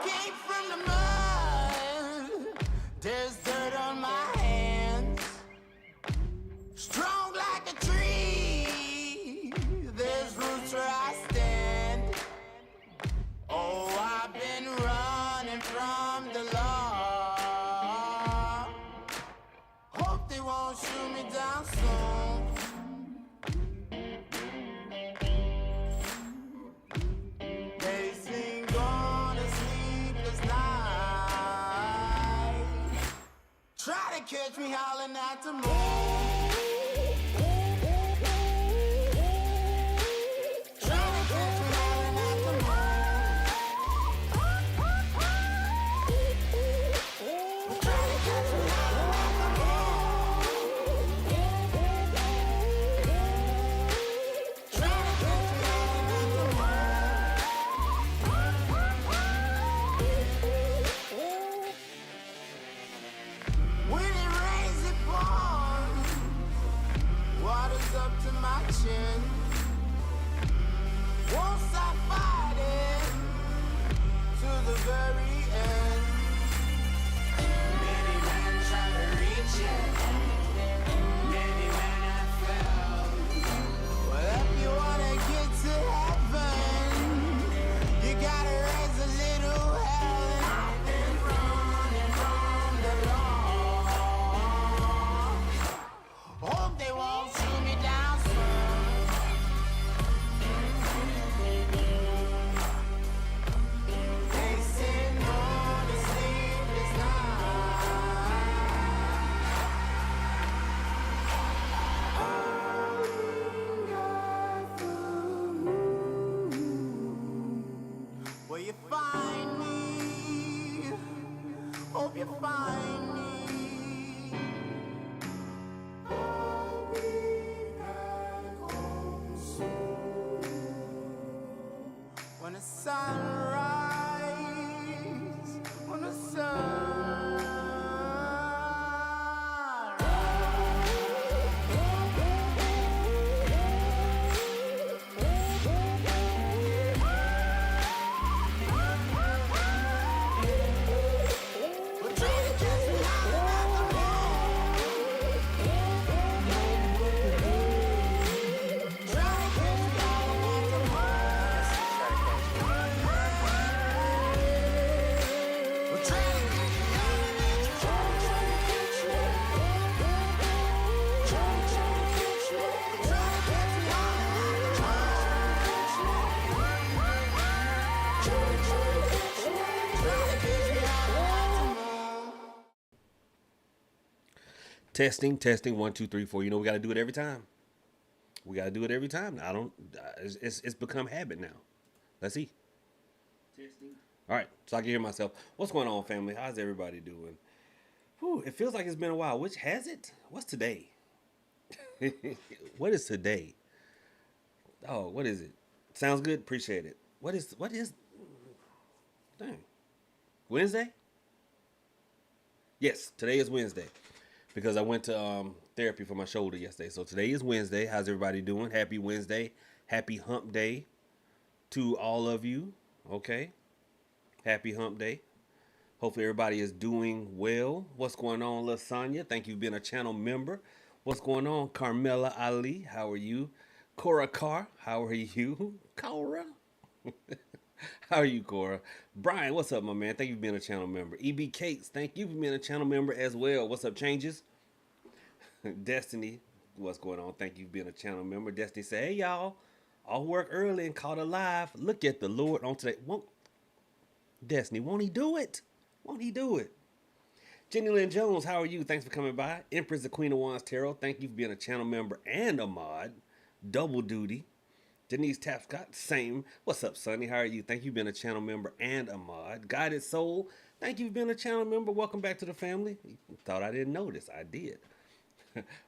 came from the mud. There's dirt on my hands. Strong like a tree. There's roots where I stand. Oh, I've been running from the law. Hope they won't shoot me down soon. They sing on a sleepless night. Try to catch me howling at the moon. Won't stop fighting to the very end. Many men try to reach it, many men have failed. Well, if you wanna get to heaven, you gotta raise a little hell. And I've been running from the law. Hope they won't shoot me down soon. Will you find me? Hope you find me. I'll be back home soon. When the sun rises, when the sun Testing, testing, 1, 2, 3, 4. You know, we got to do it every time. We got to do it every time. I don't, it's become habit now. Let's see. Testing. All right, so I can hear myself. What's going on, family? How's everybody doing? Whew, it feels like it's been a while. Which has it? What's today? What is today? Oh, what is it? Sounds good. Appreciate it. What is, dang. Wednesday? Yes, today is Wednesday. Because I went to therapy for my shoulder yesterday. So today is Wednesday. How's everybody doing? Happy Wednesday. Happy hump day to all of you. Okay. Happy hump day. Hopefully everybody is doing well. What's going on, Lasagna? Thank you for being a channel member. What's going on, Carmela Ali? How are you? Cora Carr, how are you? Cora? How are you, Cora? Brian, what's up, my man? Thank you for being a channel member. EB Cakes, thank you for being a channel member as well. What's up, Changes? Destiny, what's going on? Thank you for being a channel member. Destiny say, hey, y'all, I'll work early and caught alive. Look at the Lord on today. Destiny, won't he do it? Won't he do it? Jenny Lynn Jones, how are you? Thanks for coming by. Empress, the Queen of Wands Tarot, thank you for being a channel member and a mod. Double duty. Denise Tapscott, same. What's up, Sonny? How are you? Thank you for being a channel member and a mod. Guided Soul, thank you for being a channel member. Welcome back to the family. Thought I didn't notice. I did.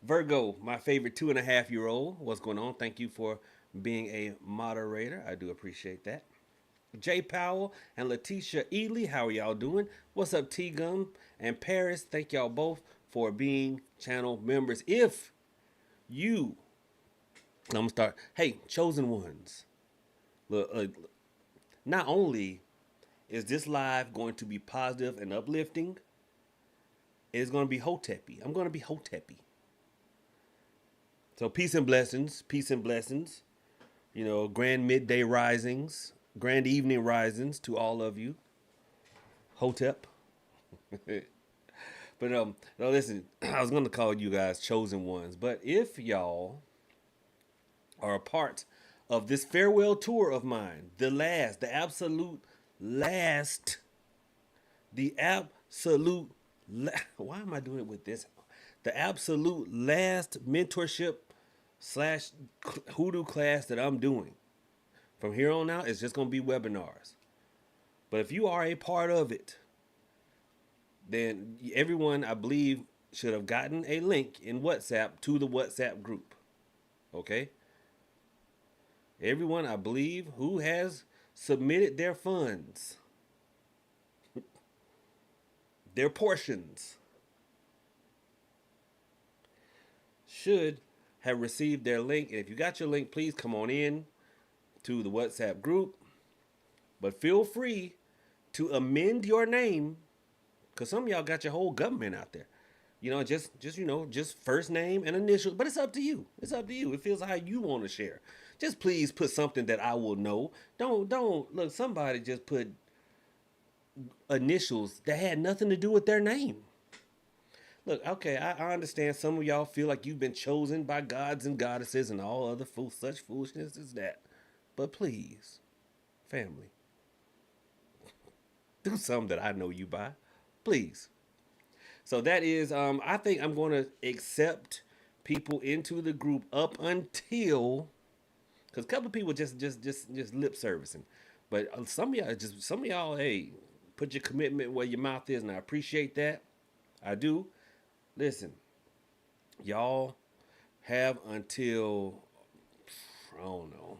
Virgo, my favorite 2.5-year-old. What's going on? Thank you for being a moderator. I do appreciate that. Jay Powell and Letitia Ely, how are y'all doing? What's up, T-Gum and Paris? Thank y'all both for being channel members. If you... I'm gonna start. Hey, chosen ones. Look, not only Is this live going to be positive and uplifting? It's going to be hotepi. I'm going to be hotepi. So peace and blessings. Peace and blessings. You know, grand midday risings, grand evening risings to all of you. Hotep. But no, listen, I was gonna call you guys chosen ones, but if y'all are a part of this farewell tour of mine, the absolute last, why am I doing it with this? The absolute last mentorship slash hoodoo class that I'm doing. From here on out, it's just gonna be webinars. But if you are a part of it, then everyone, I believe, should have gotten a link in WhatsApp to the WhatsApp group. Okay? Everyone, I believe, who has submitted their funds, their portions, should have received their link. And if you got your link, please come on in to the WhatsApp group. But feel free to amend your name, because some of y'all got your whole government out there. You know, just first name and initials. But it's up to you. It's up to you. It feels how you want to share. Just please put something that I will know. Don't look. Somebody just put initials that had nothing to do with their name. Look, okay, I understand some of y'all feel like you've been chosen by gods and goddesses and all other such foolishness as that. But please, family, do something that I know you by. Please. So that is, I think I'm going to accept people into the group up until, because a couple of people just lip servicing, but some of y'all, hey, put your commitment where your mouth is, and I appreciate that. I do. Listen, y'all have until, I don't know.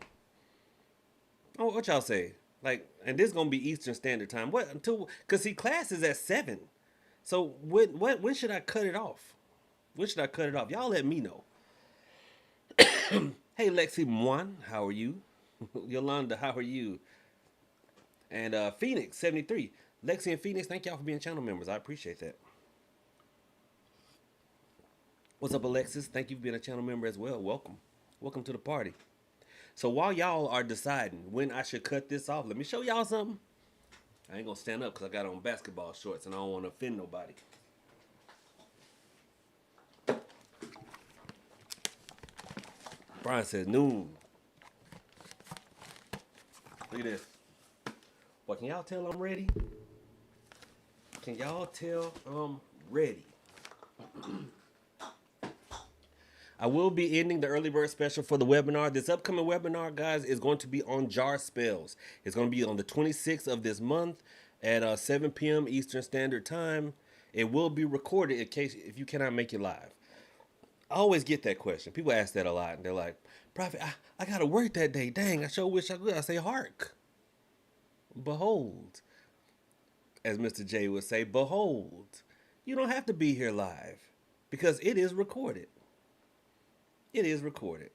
Oh, what y'all say? Like, and this is gonna be Eastern Standard Time. What until? Cause see, class is at 7. So when should I cut it off? When should I cut it off? Y'all let me know. Hey Lexi Mwan, how are you? Yolanda, how are you? And Phoenix 73. Lexi and Phoenix, thank y'all for being channel members. I appreciate that. What's up, Alexis? Thank you for being a channel member as well. Welcome. Welcome to the party. So while y'all are deciding when I should cut this off, let me show y'all something. I ain't gonna stand up because I got on basketball shorts and I don't want to offend nobody. Brian says noon. Look at this. Well, can y'all tell I'm ready? Can y'all tell I'm ready? I will be ending the early bird special for the webinar. This upcoming webinar, guys, is going to be on jar spells. It's going to be on the 26th of this month at 7 p.m. Eastern Standard Time. It will be recorded in case if you cannot make it live. I always get that question. People ask that a lot, and they're like, "Prophet, I got to work that day. Dang, I sure wish I could." I say, "Hark, behold," as Mr. J would say, "Behold." You don't have to be here live because it is recorded. It is recorded.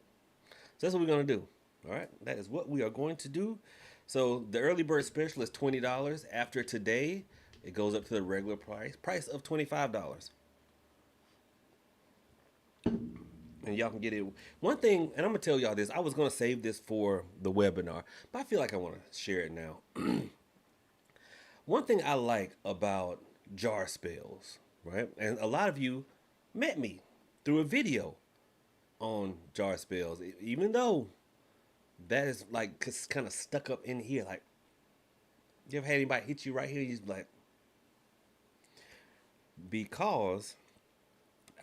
So that's what we're going to do. All right. That is what we are going to do. So the early bird special is $20. After today, it goes up to the regular price of $25. And y'all can get it. One thing, and I'm going to tell y'all this. I was going to save this for the webinar, but I feel like I want to share it now. One thing I like about jar spells, right? And a lot of you met me through a video on jar spells, even though that is like kind of stuck up in here. Like, you ever had anybody hit you right here? You just like, because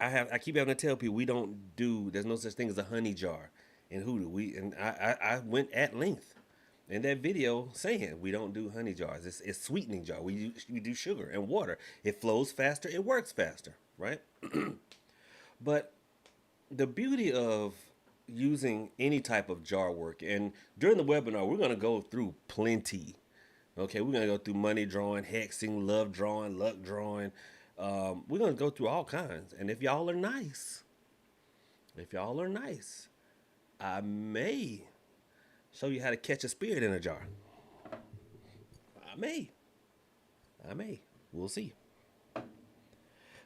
I keep having to tell people there's no such thing as a honey jar in hoodoo. I went at length in that video saying we don't do honey jars. It's sweetening jar. We do sugar and water. It flows faster. It works faster, right? But the beauty of using any type of jar work, and during the webinar, we're going to go through plenty. Okay, we're going to go through money drawing, hexing, love drawing, luck drawing. We're going to go through all kinds. And if y'all are nice, I may show you how to catch a spirit in a jar. I may. I may. We'll see.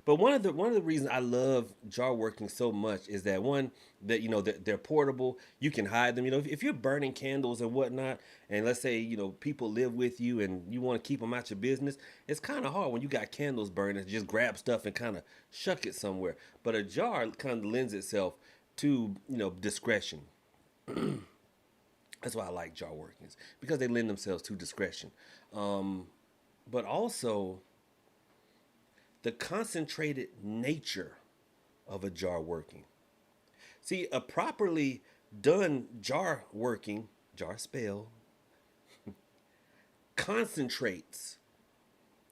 But one of the reasons I love jar working so much is that one, that they're portable. You can hide them. If you're burning candles and whatnot, and let's say people live with you and you want to keep them out your business, it's kind of hard when you got candles burning to just grab stuff and kind of shuck it somewhere. But a jar kind of lends itself to discretion. That's why I like jar workings, because they lend themselves to discretion. But also the concentrated nature of a jar working. See, a properly done jar working, jar spell, concentrates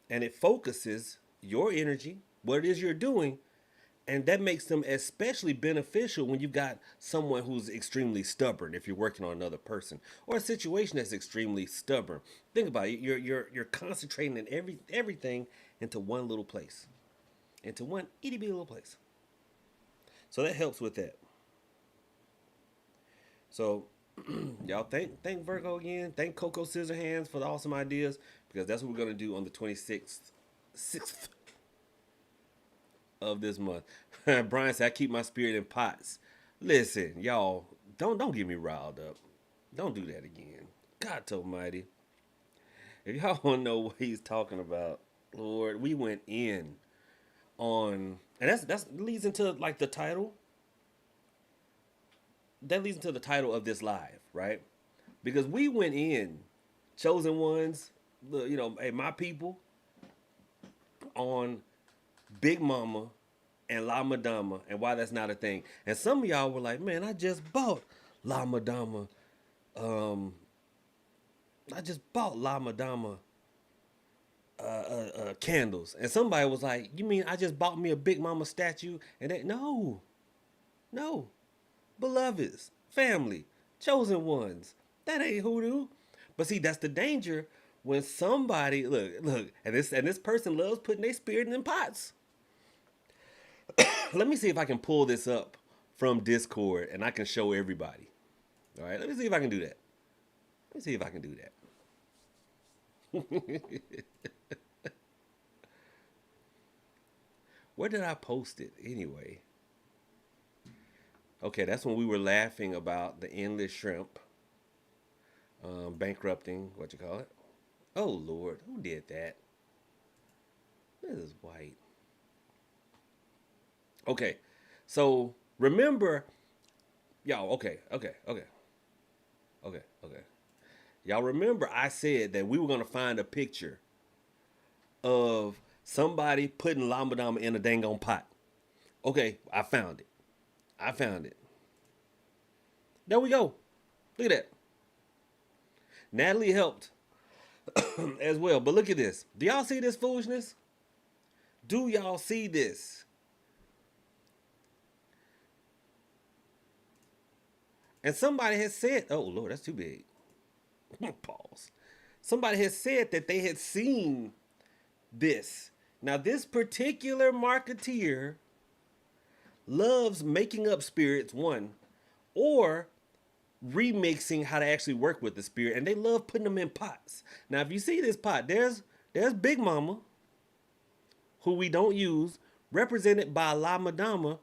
and it focuses your energy, what it is you're doing, and that makes them especially beneficial when you've got someone who's extremely stubborn, if you're working on another person, or a situation that's extremely stubborn. Think about it. You're concentrating in everything into one little place, into one itty bitty little place. So that helps with that. So y'all thank Virgo again. Thank Coco Scissorhands for the awesome ideas, because that's what we're gonna do on the 6th of this month. Brian said, I keep my spirit in pots. Listen, y'all, don't get me riled up. Don't do that again. God almighty. If y'all want to know what he's talking about, Lord, we went in on, and that's leads into like the title. That leads into the title of this live, right? Because we went in, chosen ones, hey, my people, on Big Mama and La Madama, and why that's not a thing. And some of y'all were like, man, I just bought La Madama. I just bought La Madama candles. And somebody was like, you mean I just bought me a Big Mama statue? And that, no. Beloveds, family, chosen ones. That ain't hoodoo. But see, that's the danger when somebody, look, and this person loves putting their spirit in pots. Let me see if I can pull this up from Discord and I can show everybody. All right, let me see if I can do that. Where did I post it anyway? Okay, that's when we were laughing about the endless shrimp bankrupting, what you call it? Oh, Lord, who did that? This is white. Okay, so remember, y'all, okay. Y'all remember I said that we were going to find a picture of somebody putting La Madama in a dang on pot. Okay, I found it. There we go. Look at that. Natalie helped as well. But look at this. Do y'all see this foolishness? Do y'all see this? And somebody has said, oh, Lord, that's too big. Pause. Somebody has said that they had seen this. Now, this particular marketeer loves making up spirits, one, or remixing how to actually work with the spirit, and they love putting them in pots. Now, if you see this pot, there's Big Mama, who we don't use, represented by La Madama,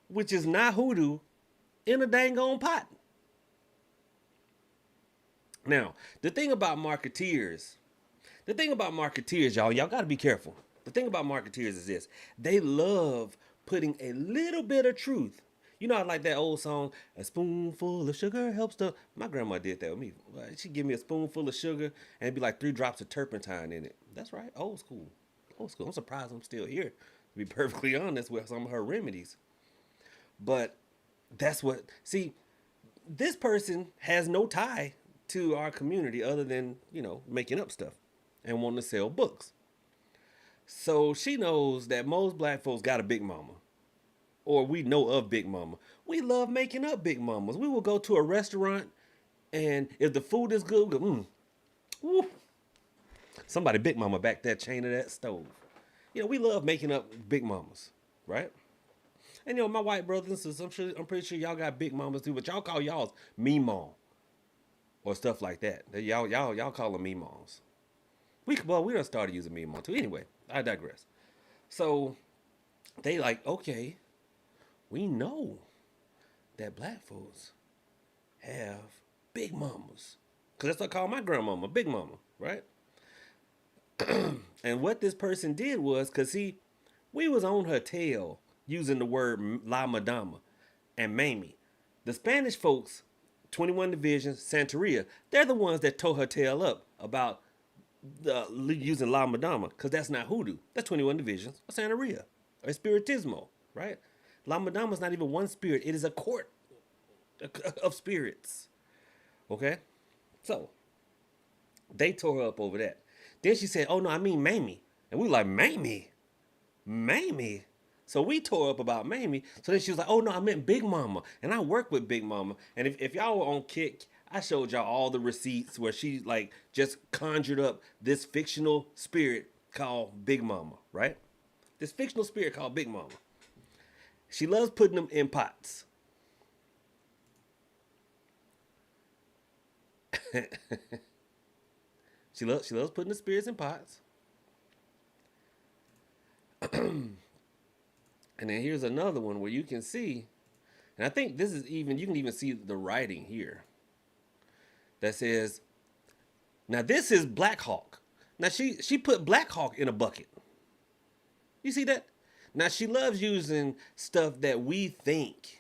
which is not hoodoo, in a dang on pot. Now, the thing about marketeers, y'all got to be careful. The thing about marketeers is this: they love putting a little bit of truth. You know, I like that old song, "A spoonful of sugar helps the." My grandma did that with me. She'd give me a spoonful of sugar and it'd be like 3 drops of turpentine in it. That's right, old school. I'm surprised I'm still here, to be perfectly honest, with some of her remedies. But that's what, see, this person has no tie to our community other than, making up stuff and wanting to sell books. So she knows that most black folks got a Big Mama, or we know of Big Mama. We love making up Big Mamas. We will go to a restaurant, and if the food is good, we'll go, woo. Somebody Big Mama back that chain of that stove. We love making up Big Mamas, right? And my white brothers and sisters, I'm pretty sure y'all got Big Mamas too, but y'all call y'all's me mom or stuff like that. Y'all call them me moms. We done started using meme on too. Anyway, I digress. So they like, okay, we know that black folks have big mamas. Cause that's what I call my grandmama, big mama, right? And what this person did was, cause see, we was on her tail using the word La Madama and Mamie. The Spanish folks, 21 Division, Santeria, they're the ones that tore her tail up about using La Madama, because that's not hoodoo. That's 21 Divisions of Santeria, or Spiritismo, right? La Madama is not even one spirit, it is a court of spirits, okay? So, they tore her up over that. Then she said, oh no, I mean Mamie. And we were like, Mamie? Mamie? So we tore up about Mamie. So then she was like, oh no, I meant Big Mama. And I work with Big Mama. And if y'all were on Kick, I showed y'all all the receipts where she like just conjured up this fictional spirit called Big Mama, right? This fictional spirit called Big Mama. She loves putting them in pots. She loves putting the spirits in pots. And then here's another one where you can see, and I think this is even, you can even see the writing here that says, now this is Blackhawk. Now she put Blackhawk in a bucket. You see that? Now she loves using stuff that we think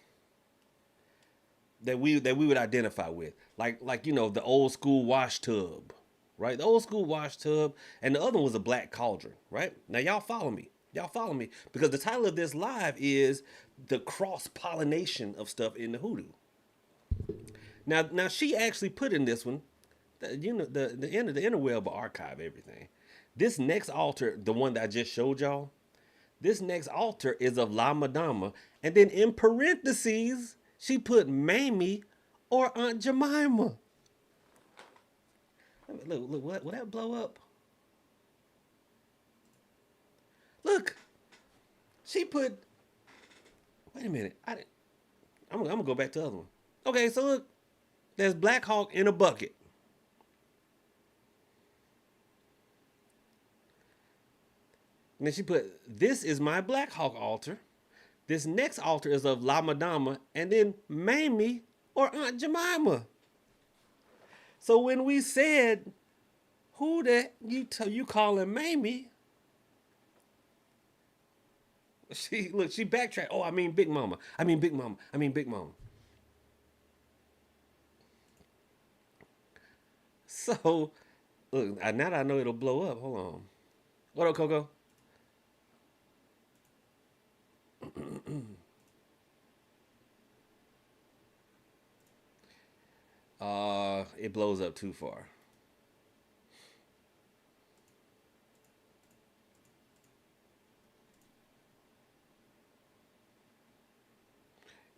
that we would identify with, like you know, the old school wash tub, right? The old school wash tub, and the other one was a black cauldron, right? Now y'all follow me. Y'all follow me, because the title of this live is the cross pollination of stuff in the hoodoo. Now she actually put in this one, you know, the interweb will archive everything. This next altar, the one that I just showed y'all, this next altar is of La Madama, and then in parentheses she put Mamie or Aunt Jemima. Look, will that blow up? Look, she put. Wait a minute, I'm gonna go back to the other one. Okay, so look, there's Blackhawk in a bucket. And then she put, this is my Blackhawk altar. This next altar is of La Madama, and then Mamie or Aunt Jemima. So when we said, who that you calling Mamie? She backtracked. Oh, I mean Big Mama. I mean Big Mama. I mean Big Mama. So, look, now that I know it'll blow up, hold on. What up, Coco? It blows up too far.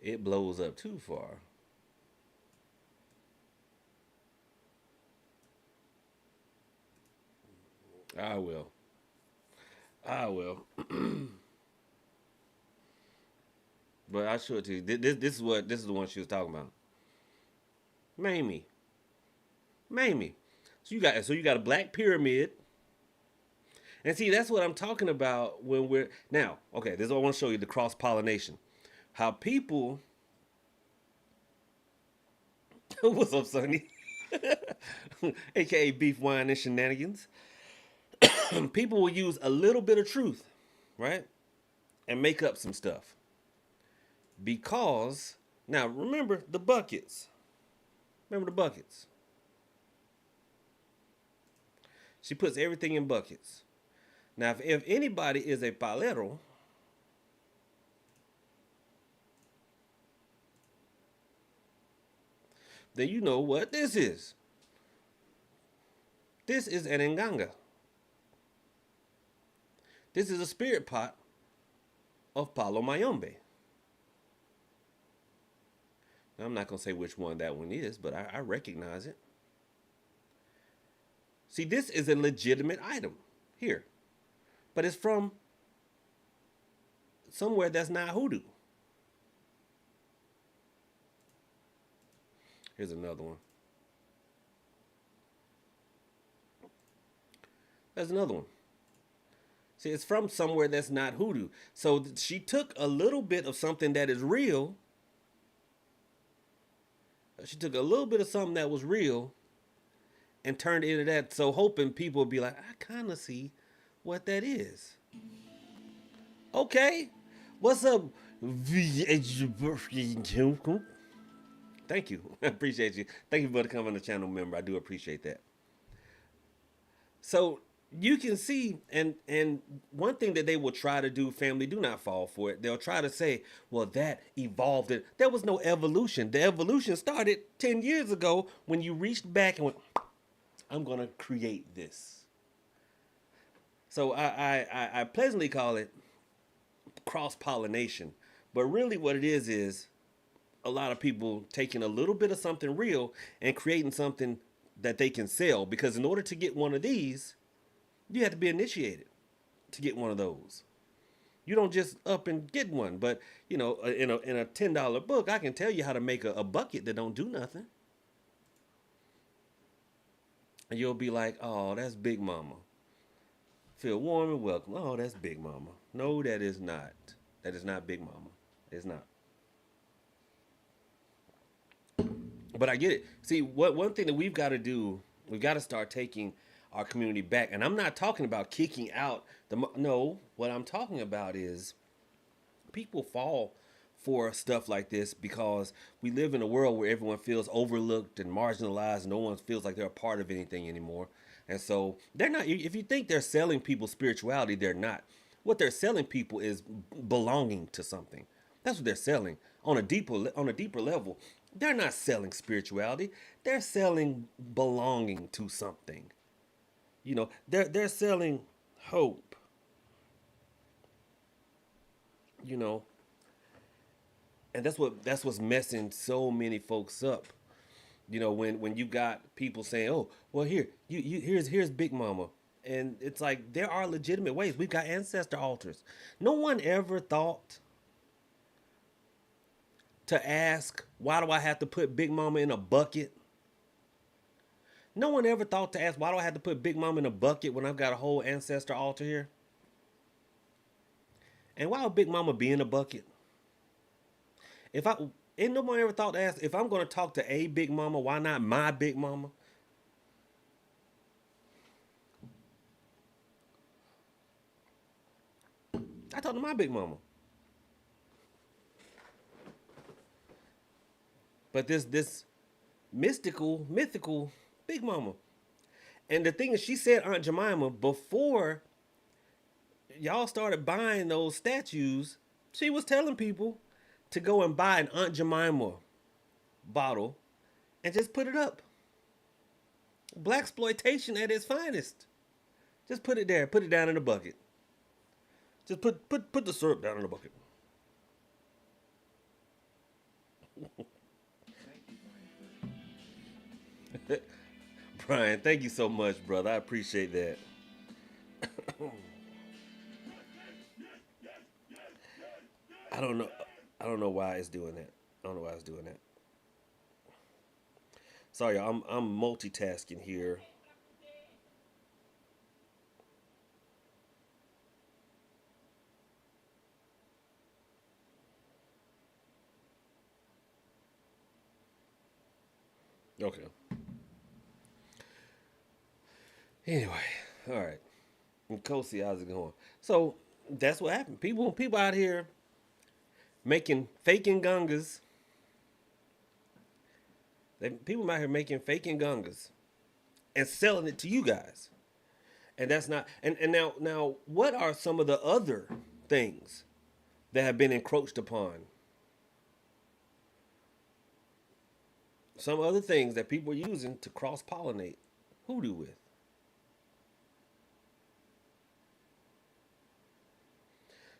It blows up too far. I will. I will. But I show it to you. This is the one she was talking about. Mamie. Mamie. So you got a black pyramid. And see, that's what I'm talking about when we're now, okay, this is what I want to show you, the cross pollination. How people what's up, Sonny? AKA beef wine and shenanigans. People will use a little bit of truth, right? And make up some stuff. Because now remember the buckets. Remember the buckets. She puts everything in buckets. Now, if anybody is a palero, then you know what this is. This is an enganga. This is a spirit pot of Palo Mayombe. Now, I'm not going to say which one that one is, but I recognize it. See, this is a legitimate item here. But it's from somewhere that's not hoodoo. Here's another one. There's another one. See, it's from somewhere that's not hoodoo. So she took a little bit of something that is real. She took a little bit of something that was real and turned it into that. So hoping people would be like, I kind of see what that is. Okay. What's up? Thank you. I appreciate you. Thank you for becoming a channel member. I do appreciate that. So you can see, and one thing that they will try to do, family, do not fall for it. They'll try to say, well, that evolved it. There was no evolution. The evolution started 10 years ago when you reached back and went, I'm gonna create this. So I pleasantly call it cross-pollination. But really what it is a lot of people taking a little bit of something real and creating something that they can sell. Because in order to get one of these, you have to be initiated to get one of those. You don't just up and get one. But, you know, in a $10 book, I can tell you how to make a bucket that don't do nothing. And you'll be like, oh, that's Big Mama. Feel warm and welcome. Oh, that's Big Mama. No, that is not. That is not Big Mama. It's not. But I get it. See, one thing that we've got to do, we've got to start taking our community back. And I'm not talking about kicking out no, what I'm talking about is people fall for stuff like this because we live in a world where everyone feels overlooked and marginalized and no one feels like they're a part of anything anymore. And so they're not, if you think they're selling people spirituality, they're not. What they're selling people is belonging to something. That's what they're selling on a deeper level. They're not selling spirituality. They're selling belonging to something. You know, they're selling hope. You know, and that's what's messing so many folks up. You know, when you got people saying, "Oh, well, here's Big Mama," and it's like there are legitimate ways. We've got ancestor altars. No one ever thought to ask, why do I have to put Big Mama in a bucket? No one ever thought to ask, why do I have to put Big Mama in a bucket when I've got a whole ancestor altar here? And why would Big Mama be in a bucket? Ain't nobody ever thought to ask, if I'm going to talk to a Big Mama, why not my Big Mama? I talk to my Big Mama. But this mythical Big Mama. And the thing is, she said Aunt Jemima before y'all started buying those statues. She was telling people to go and buy an Aunt Jemima bottle and just put it up. Blaxploitation at its finest. Just put it there. Put it down in the bucket. Just put the syrup down in the bucket. Brian, thank you so much, brother. I appreciate that. I don't know. I don't know why it's doing that. I don't know why it's doing that. Sorry, I'm multitasking here. Okay. Anyway, all right. And Kosi, how's it going? So that's what happened. People out here faking gungas. People out here making faking gungas and selling it to you guys. And that's not. And now, what are some of the other things that have been encroached upon? Some other things that people are using to cross pollinate hoodoo with.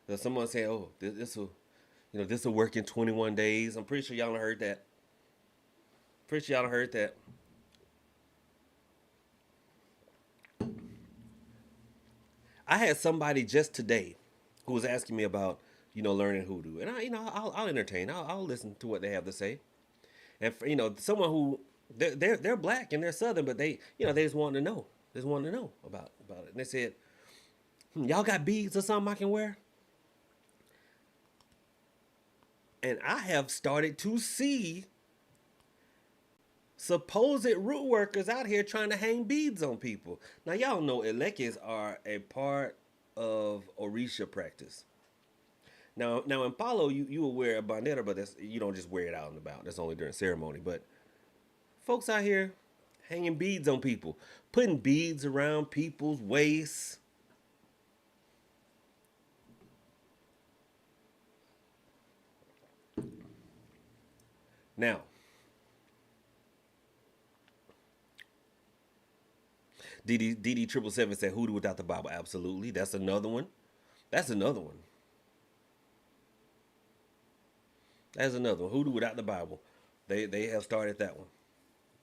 Now someone say, "Oh, this will work in 21 days." I'm pretty sure y'all heard that. Pretty sure y'all heard that. I had somebody just today who was asking me about learning hoodoo, and I'll entertain. I'll listen to what they have to say. And for, someone who they're black and they're southern, but they just want to know. Just wanted to know about it. And they said, y'all got beads or something I can wear? And I have started to see supposed root workers out here trying to hang beads on people. Now y'all know elekes are a part of Orisha practice. Now in Palo, you will wear a bandera, but you don't just wear it out and about. That's only during ceremony. But folks out here hanging beads on people, putting beads around people's waists. Now, DD 777 said hoodoo without the Bible. Absolutely. That's another one. That's another one. That's another one. Hoodoo without the Bible. They have started that one.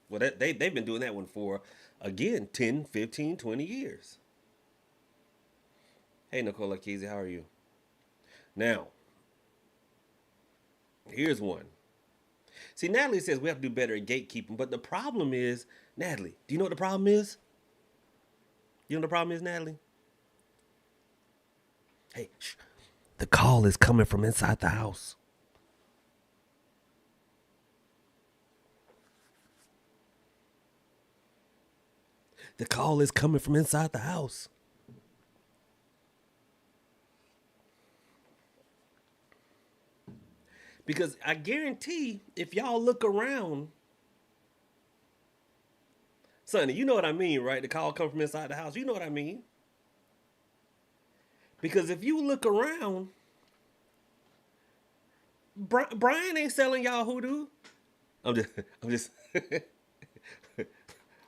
Well, they've been doing that one for, again, 10, 15, 20 years. Hey, Nicola Kesey, how are you? Now, here's one. See, Natalie says we have to do better at gatekeeping, but the problem is, Natalie, do you know what the problem is? You know what the problem is, Natalie? Hey, shh. The call is coming from inside the house. The call is coming from inside the house. Because I guarantee if y'all look around, Sonny, you know what I mean, right? The call come from inside the house. You know what I mean. Because if you look around, Brian ain't selling y'all hoodoo. I'm just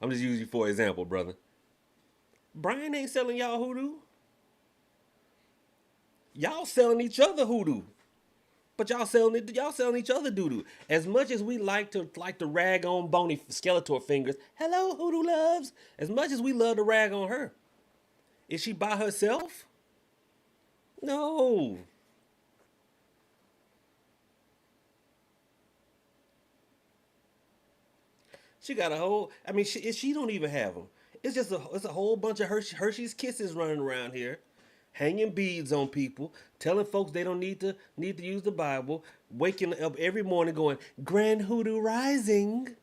I'm just using you for example, brother. Brian ain't selling y'all hoodoo. Y'all selling each other hoodoo. But y'all selling each other doo-doo. As much as we like to rag on bony Skeletor fingers, hello, Hoodoo Loves. As much as we love to rag on her, is she by herself? No. She got a whole. I mean, she don't even have them. It's just it's a whole bunch of Hershey's Kisses running around here, hanging beads on people, telling folks they don't need to use the Bible, waking up every morning going, Grand Hoodoo Rising.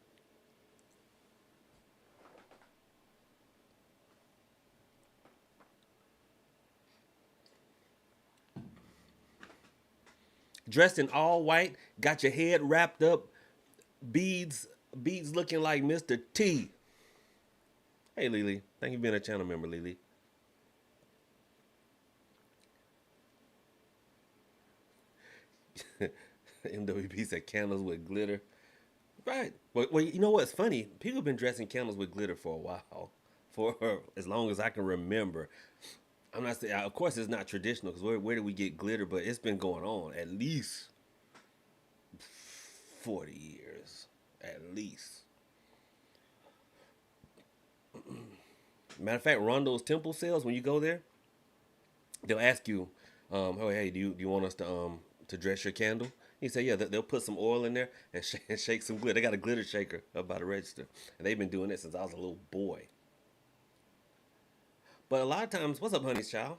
Dressed in all white, got your head wrapped up, beads looking like Mr. T. Hey, Lily. Thank you for being a channel member, Lily. MWP said candles with glitter. Right. Well, you know what's funny? People have been dressing candles with glitter for a while. For as long as I can remember. I'm not saying, of course, it's not traditional because where do we get glitter? But it's been going on at least 40 years. At least. Matter of fact, Rondo's Temple sales, when you go there, they'll ask you, oh, hey, do you want us to dress your candle? He said, yeah, they'll put some oil in there and shake some glitter. They got a glitter shaker up by the register. And they've been doing it since I was a little boy. But a lot of times, what's up, honey's child?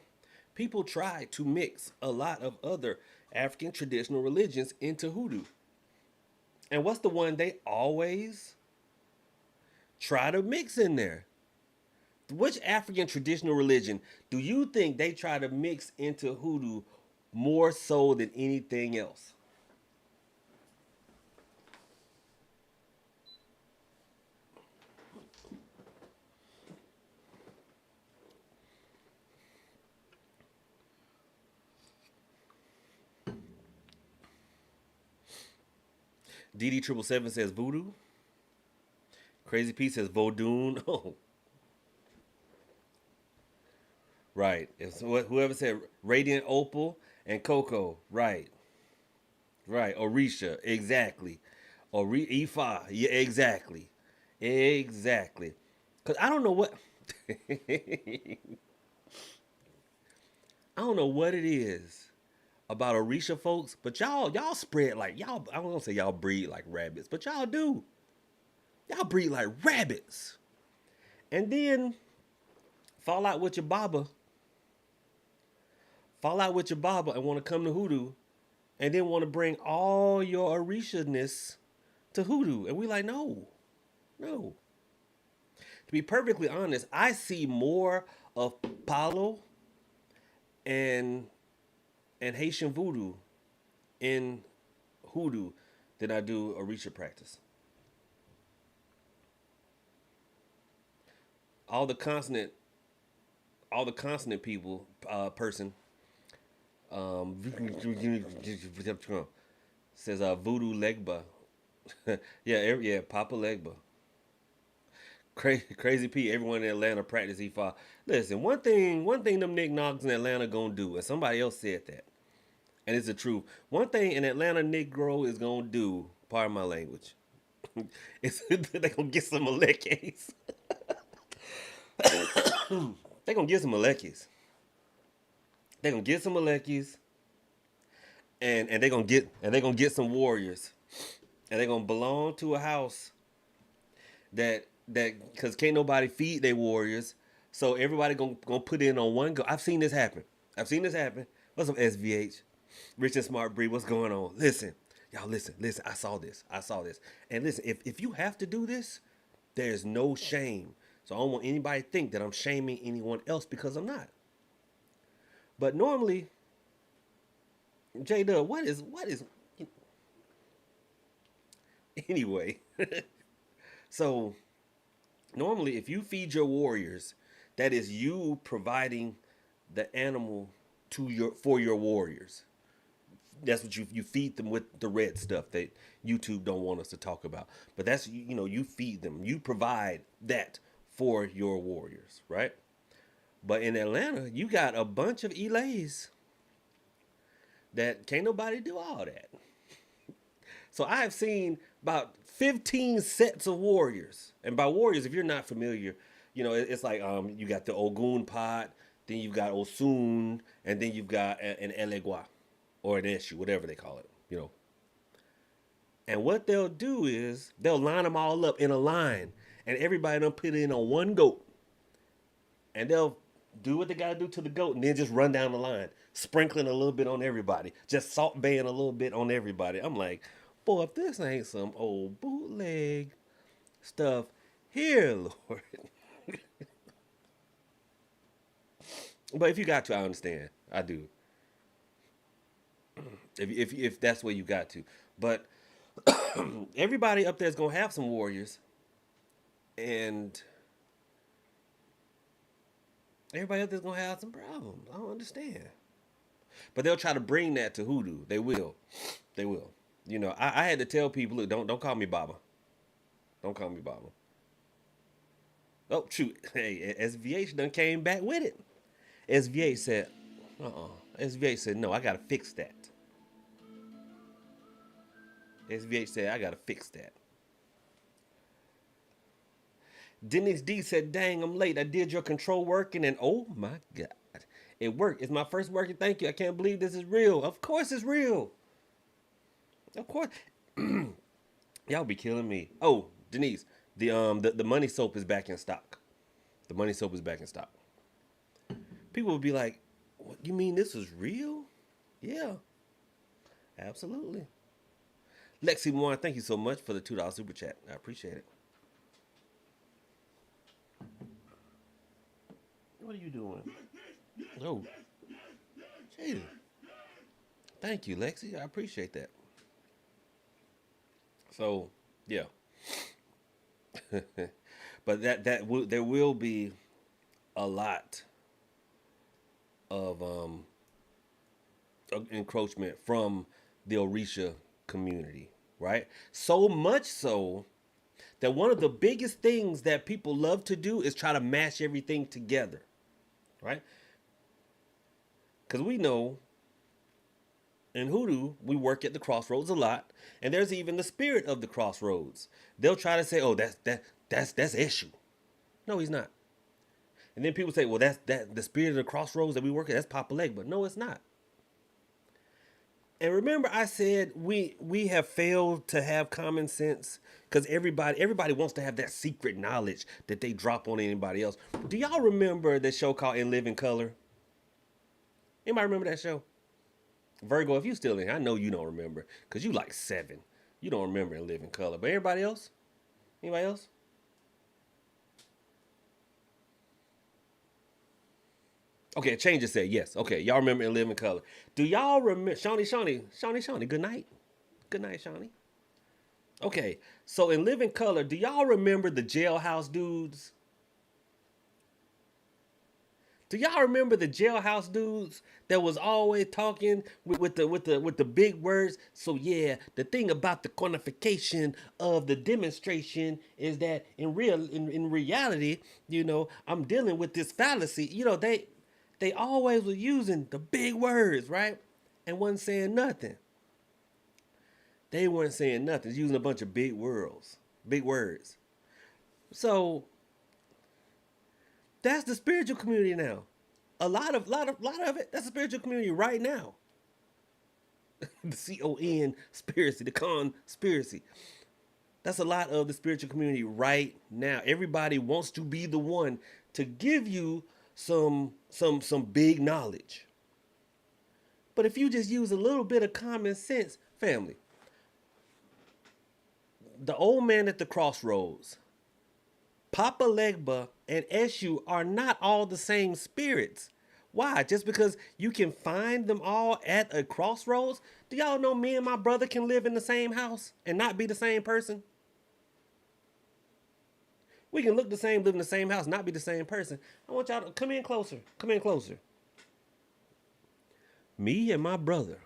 People try to mix a lot of other African traditional religions into hoodoo. And what's the one they always try to mix in there? Which African traditional religion do you think they try to mix into hoodoo more so than anything else? DD777 says voodoo. Crazy P says Vodoon. Oh. Right. It's whoever said Radiant Opal and Coco. Right. Right. Orisha. Exactly. Ifa. Yeah, exactly. Exactly. Because I don't know what. I don't know what it is about Orisha folks, but y'all spread like y'all. I don't want to say y'all breed like rabbits, but y'all do. Y'all breed like rabbits. And then fall out with your baba, and want to come to Hoodoo, and then want to bring all your Orisha-ness to Hoodoo. And we like, no, no. To be perfectly honest, I see more of Palo and Haitian voodoo in Hoodoo than I do Orisha practice. All the consonant, people, person, um, says voodoo legba. Yeah, Papa Legba. Crazy P. Everyone in Atlanta practice E5. Listen, one thing them Nick Knogs in Atlanta gonna do, and somebody else said that, and it's the truth. One thing an Atlanta Negro is gonna do, pardon my language, is they gonna get some Malekes. They gonna get some Malekes. They gonna get some Malekes, and they gonna get some warriors, and they gonna belong to a house that because can't nobody feed their warriors, so everybody gonna put in on one go. I've seen this happen. What's up, SVH? Rich and Smart Breed, what's going on? Listen, y'all, listen. I saw this. And listen, if you have to do this, there's no shame. So I don't want anybody to think that I'm shaming anyone else, because I'm not. But normally, J Dub, what is anyway? So normally, if you feed your warriors, that is you providing the animal for your warriors. That's what you feed them with the red stuff that YouTube don't want us to talk about. But that's, you feed them. You provide that for your warriors, right? But in Atlanta, you got a bunch of Elays that can't nobody do all that. So I have seen about 15 sets of warriors. And by warriors, if you're not familiar, it's like you got the Ogun pot, then you've got Osun, and then you've got an Elegua or an Eshu, whatever they call it. And what they'll do is they'll line them all up in a line, and everybody will put in on one goat. And they'll do what they got to do to the goat, and then just run down the line, sprinkling a little bit on everybody, just salt baying a little bit on everybody. I'm like, boy, if this ain't some old bootleg stuff here, Lord. But if you got to, I understand. I do. If that's where you got to. But everybody up there is going to have some warriors. And everybody up there is going to have some problems. I don't understand. But they'll try to bring that to Hoodoo. They will. I had to tell people, look, don't call me Baba. Don't call me Baba. Oh, shoot. Hey, SVH done came back with it. SVH said, SVH said, no, I got to fix that. SVH said, I got to fix that. Dennis D said, dang, I'm late. I did your control working, and oh my God. It worked. It's my first working. Thank you. I can't believe this is real. Of course it's real. Of course. Y'all be killing me. Oh, Denise, the money soap is back in stock. The money soap is back in stock. People would be like, what, you mean this is real? Yeah. Absolutely. Lexi Moore, thank you so much for the $2 super chat. I appreciate it. What are you doing? Oh. Jada. Thank you, Lexi. I appreciate that. So, yeah. But there will be a lot of encroachment from the Orisha community, right? So much so that one of the biggest things that people love to do is try to mash everything together, right? Because we know in Hoodoo, we work at the crossroads a lot, and there's even the spirit of the crossroads. They'll try to say, "Oh, that's Eshu." No, he's not. And then people say, "Well, that's the spirit of the crossroads that we work at. That's Papa Leg," but no, it's not. And remember, I said we have failed to have common sense because everybody wants to have that secret knowledge that they drop on anybody else. Do y'all remember that show called In Living Color? Anybody remember that show? Virgo, if you still in here, I know you don't remember because you like 7. You don't remember In Living Color. But everybody else? Anybody else? Okay, Change said yes. Okay, y'all remember In Living Color. Do y'all remember Shawnee, good night. Good night, Shawnee. Okay, so In Living Color, do y'all remember the jailhouse dudes? Do y'all remember the jailhouse dudes that was always talking with the big words? So yeah, the thing about the quantification of the demonstration is that in reality, I'm dealing with this fallacy. They always were using the big words, right? And wasn't saying nothing. They weren't saying nothing, using a bunch of big words. So that's the spiritual community now. A lot of it. That's the spiritual community right now. The conspiracy, the conspiracy. That's a lot of the spiritual community right now. Everybody wants to be the one to give you some big knowledge. But if you just use a little bit of common sense, family, the old man at the crossroads, Papa Legba and Eshu are not all the same spirits. Why? Just because you can find them all at a crossroads? Do y'all know me and my brother can live in the same house and not be the same person? We can look the same, live in the same house, not be the same person. I want y'all to come in closer. Come in closer. Me and my brother,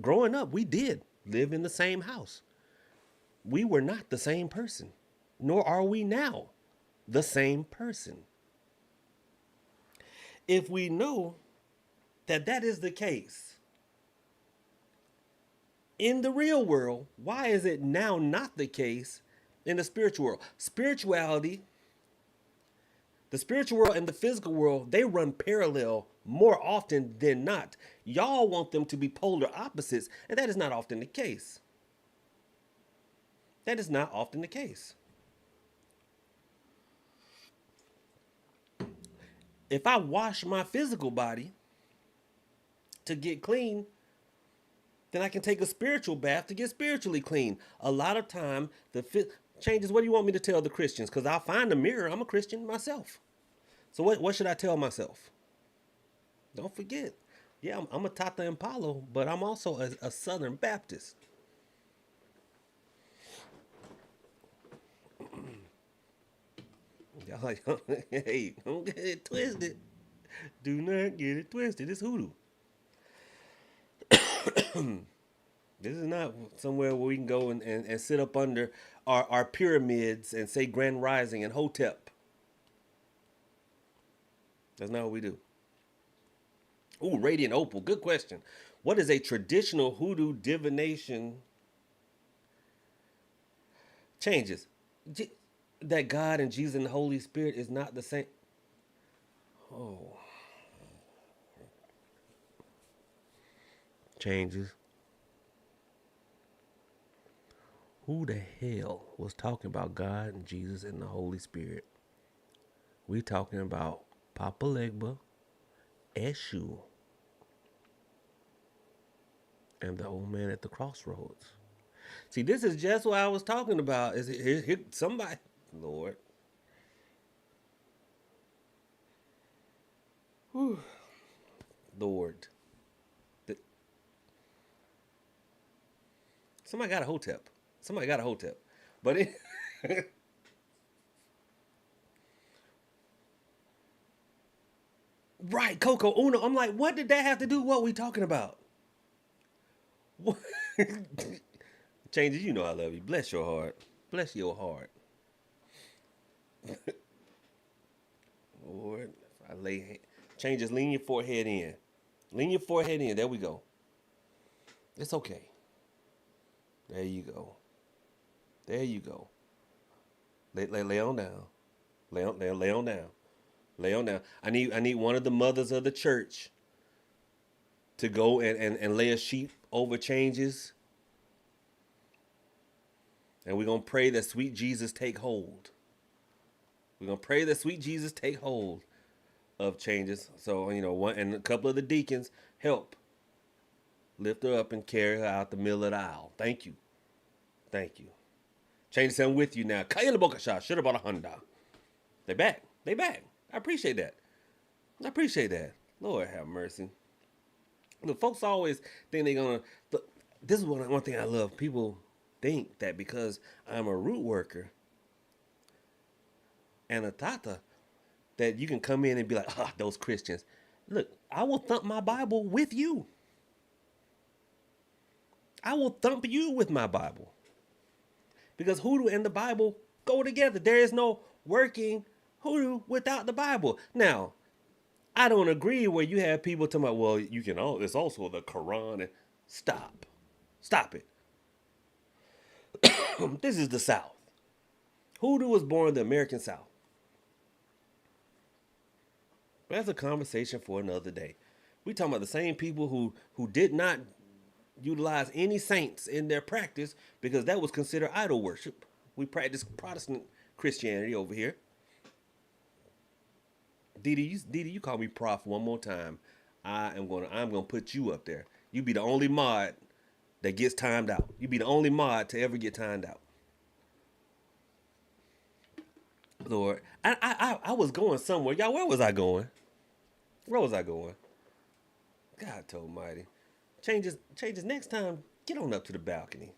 growing up, we did live in the same house. We were not the same person, nor are we now the same person. If we know that is the case in the real world, why is it now not the case in the spiritual world? The spiritual world and the physical world, they run parallel more often than not. Y'all want them to be polar opposites, and that is not often the case. That is not often the case. If I wash my physical body to get clean, then I can take a spiritual bath to get spiritually clean. A lot of time, changes. What do you want me to tell the Christians? Because I'll find a mirror. I'm a Christian myself. So what should I tell myself? Don't forget. Yeah, I'm a Tata Impalo, but I'm also a Southern Baptist. Y'all like, hey, don't get it twisted. Do not get it twisted. It's hoodoo. This is not somewhere where we can go and sit up under our pyramids and say Grand Rising and Hotep. That's not what we do. Ooh, Radiant Opal. Good question. What is a traditional hoodoo divination? Changes. That God and Jesus and the Holy Spirit is not the same. Oh. Changes. Who the hell was talking about God and Jesus and the Holy Spirit? We talking about Papa Legba, Eshu, and the old man at the crossroads. See, this is just what I was talking about. Is here somebody, Lord. Whew. Lord. Somebody got a hotep. Somebody got a hotep. But it right, Coco Uno. I'm like, what did that have to do with what we talking about? What? Changes, you know I love you. Bless your heart. Bless your heart. Lord, if I lay changes, lean your forehead in. Lean your forehead in. There we go. It's okay. There you go. There you go. Lay on down. Lay on down. Lay on down. I need one of the mothers of the church to go and lay a sheep over changes. And we're going to pray that sweet Jesus take hold. We're going to pray that sweet Jesus take hold of changes. So, one and a couple of the deacons help lift her up and carry her out the middle of the aisle. Thank you. Thank you. Changes, I'm with you now. Kayla Bokasha should have bought a Honda. They back. They back. I appreciate that. I appreciate that. Lord have mercy. Look, folks always think they're going to... This is one thing I love. People think that because I'm a root worker and a tata, that you can come in and be like, those Christians. Look, I will thump my Bible with you. I will thump you with my Bible. Because hoodoo and the Bible go together. There is no working hoodoo without the Bible. Now, I don't agree where you have people talking about, well, you can, it's also the Quran. And stop. Stop it. This is the South. Hoodoo was born in the American South. But that's a conversation for another day. We talking about the same people who did not utilize any saints in their practice because that was considered idol worship. We practice Protestant Christianity over here. Didi, you call me prof one more time. I'm gonna put you up there. You be the only mod that gets timed out. You be the only mod to ever get timed out. Lord, I was going somewhere. Y'all, where was I going? Where was I going? God almighty. Changes next time. Get on up to the balcony.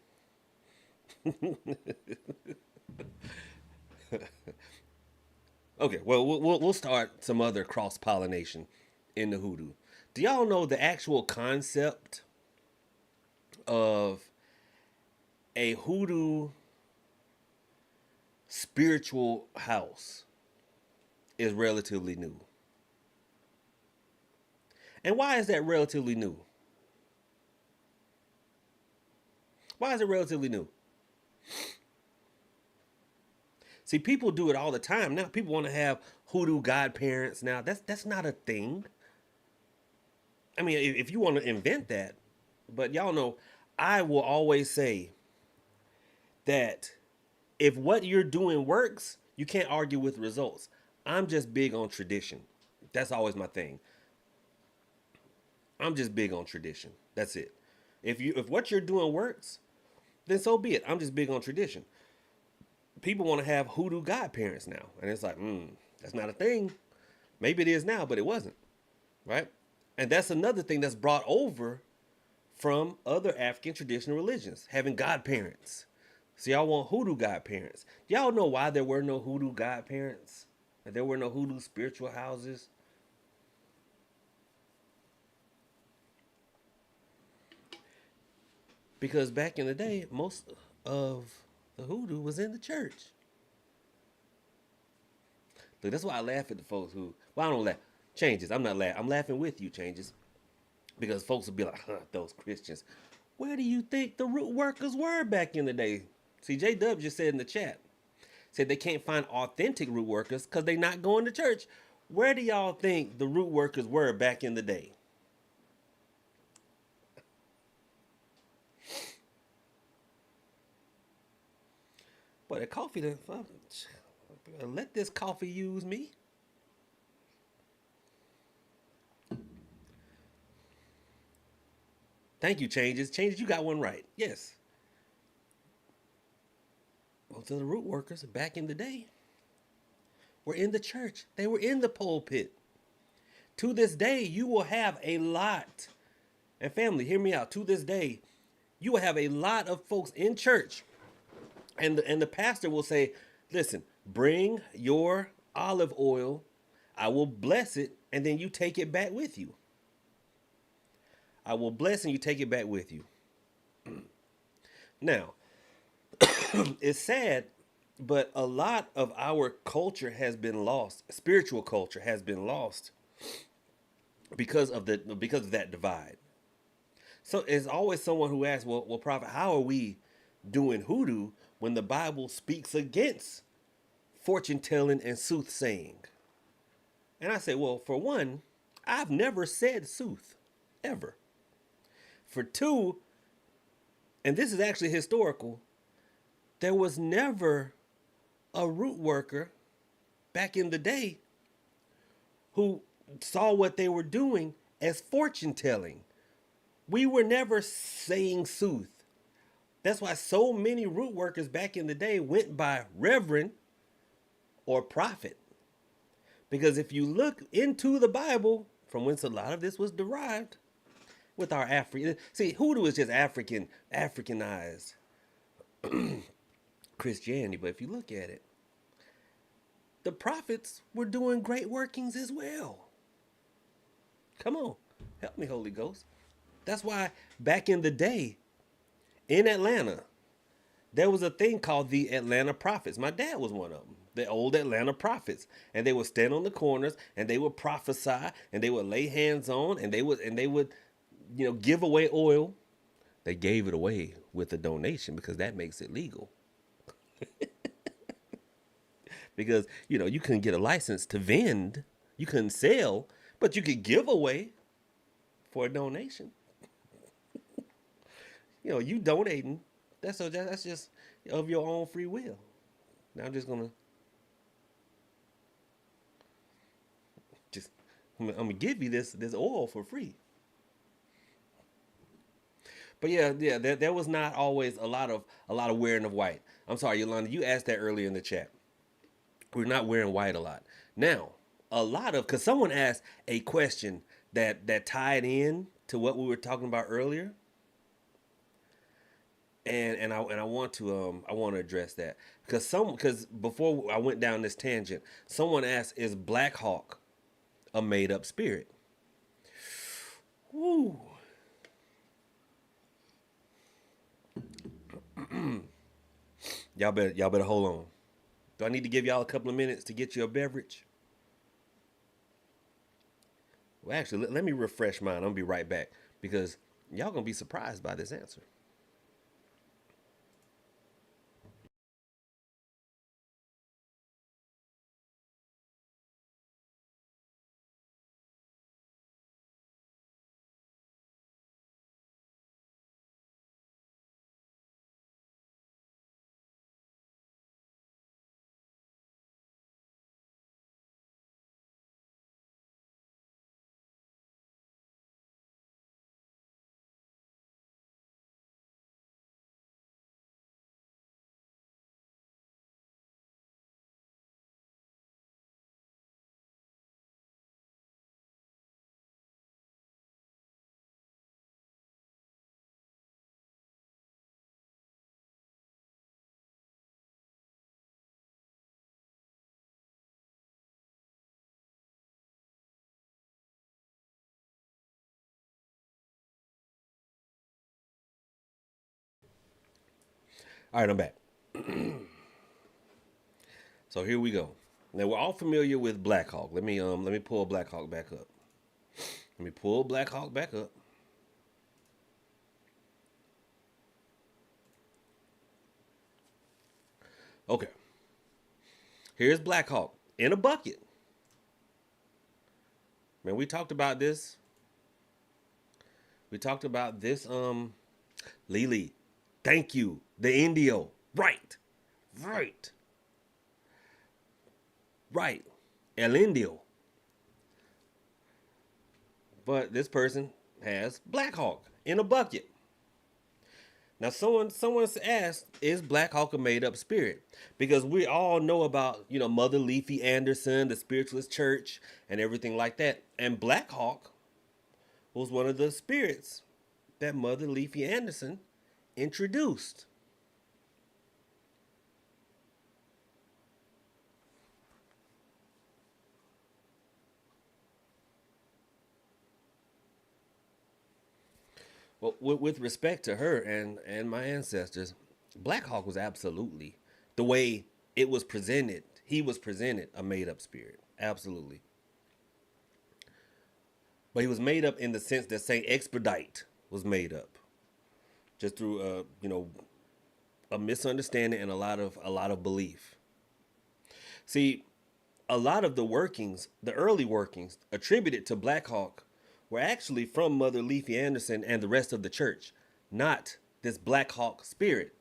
Okay, well, we'll start some other cross-pollination in the hoodoo. Do y'all know the actual concept of a hoodoo spiritual house is relatively new? And why is that relatively new? Why is it relatively new? See, people do it all the time now. People want to have hoodoo godparents now. That's not a thing. I mean, if you want to invent that, but y'all know, I will always say that if what you're doing works, you can't argue with results. I'm just big on tradition. That's always my thing. I'm just big on tradition. That's it. If what you're doing works, then so be it. I'm just big on tradition. People want to have hoodoo godparents now. And it's like, that's not a thing. Maybe it is now, but it wasn't. Right? And that's another thing that's brought over from other African traditional religions, having godparents. So y'all want hoodoo godparents. Y'all know why there were no hoodoo godparents? And there were no hoodoo spiritual houses? Because back in the day, most of the hoodoo was in the church. Look, that's why I laugh at the folks who, well, I don't laugh. Changes, I'm not laughing. I'm laughing with you, Changes. Because folks will be like, those Christians. Where do you think the root workers were back in the day? See, J-Dub just said in the chat, said they can't find authentic root workers because they're not going to church. Where do y'all think the root workers were back in the day? But the coffee, let this coffee use me. Thank you, Changes. Changes, you got one right. Yes. Most of the root workers back in the day were in the church. They were in the pulpit. To this day, you will have a lot, and family, hear me out. To this day, you will have a lot of folks in church, and the pastor will say, listen, bring your olive oil. I will bless it, and then you take it back with you. I will bless and you take it back with you. Now, it's sad, but a lot of our culture has been lost. Spiritual culture has been lost because of that divide. So there's always someone who asks, well, Prophet, how are we doing hoodoo when the Bible speaks against fortune telling and soothsaying? And I say, well, for one, I've never said sooth, ever. For two, and this is actually historical, there was never a root worker back in the day who saw what they were doing as fortune telling. We were never saying sooth. That's why so many root workers back in the day went by reverend or prophet. Because if you look into the Bible, from whence a lot of this was derived, with our African, see, hoodoo is just Africanized Christianity. But if you look at it, the prophets were doing great workings as well. Come on, help me, Holy Ghost. That's why back in the day in Atlanta, there was a thing called the Atlanta Prophets. My dad was one of them, the old Atlanta Prophets. And they would stand on the corners and they would prophesy and they would lay hands on and they would, give away oil. They gave it away with a donation because that makes it legal. Because, you couldn't get a license to vend, you couldn't sell, but you could give away for a donation. You donating. That's just of your own free will. Now I'm gonna give you this oil for free. But yeah, there was not always a lot of wearing of white. I'm sorry, Yolanda, you asked that earlier in the chat. We're not wearing white a lot. Now, because someone asked a question that tied in to what we were talking about earlier. And I want to address that because before I went down this tangent, someone asked, is Blackhawk a made up spirit? Woo. Y'all better hold on. Do I need to give y'all a couple of minutes to get you a beverage? Well, actually, let me refresh mine. I'm gonna be right back because y'all gonna be surprised by this answer. All right, I'm back. So here we go. Now we're all familiar with Blackhawk. Let me pull Blackhawk back up. Let me pull Blackhawk back up. Okay. Here's Blackhawk in a bucket. Man, we talked about this. Lily. Thank you. The Indio. Right. El Indio. But this person has Blackhawk in a bucket. Now, someone's asked, is Blackhawk a made up spirit? Because we all know about, Mother Leafy Anderson, the Spiritualist Church, and everything like that. And Blackhawk was one of the spirits that Mother Leafy Anderson introduced. Well, with respect to her and my ancestors, Blackhawk was absolutely the way it was presented. He was presented a made up spirit, absolutely. But he was made up in the sense that Saint Expedite was made up, just through a misunderstanding and a lot of belief. See, a lot of the workings, the early workings, attributed to Blackhawk were actually from Mother Leafy Anderson and the rest of the church, not this Blackhawk spirit.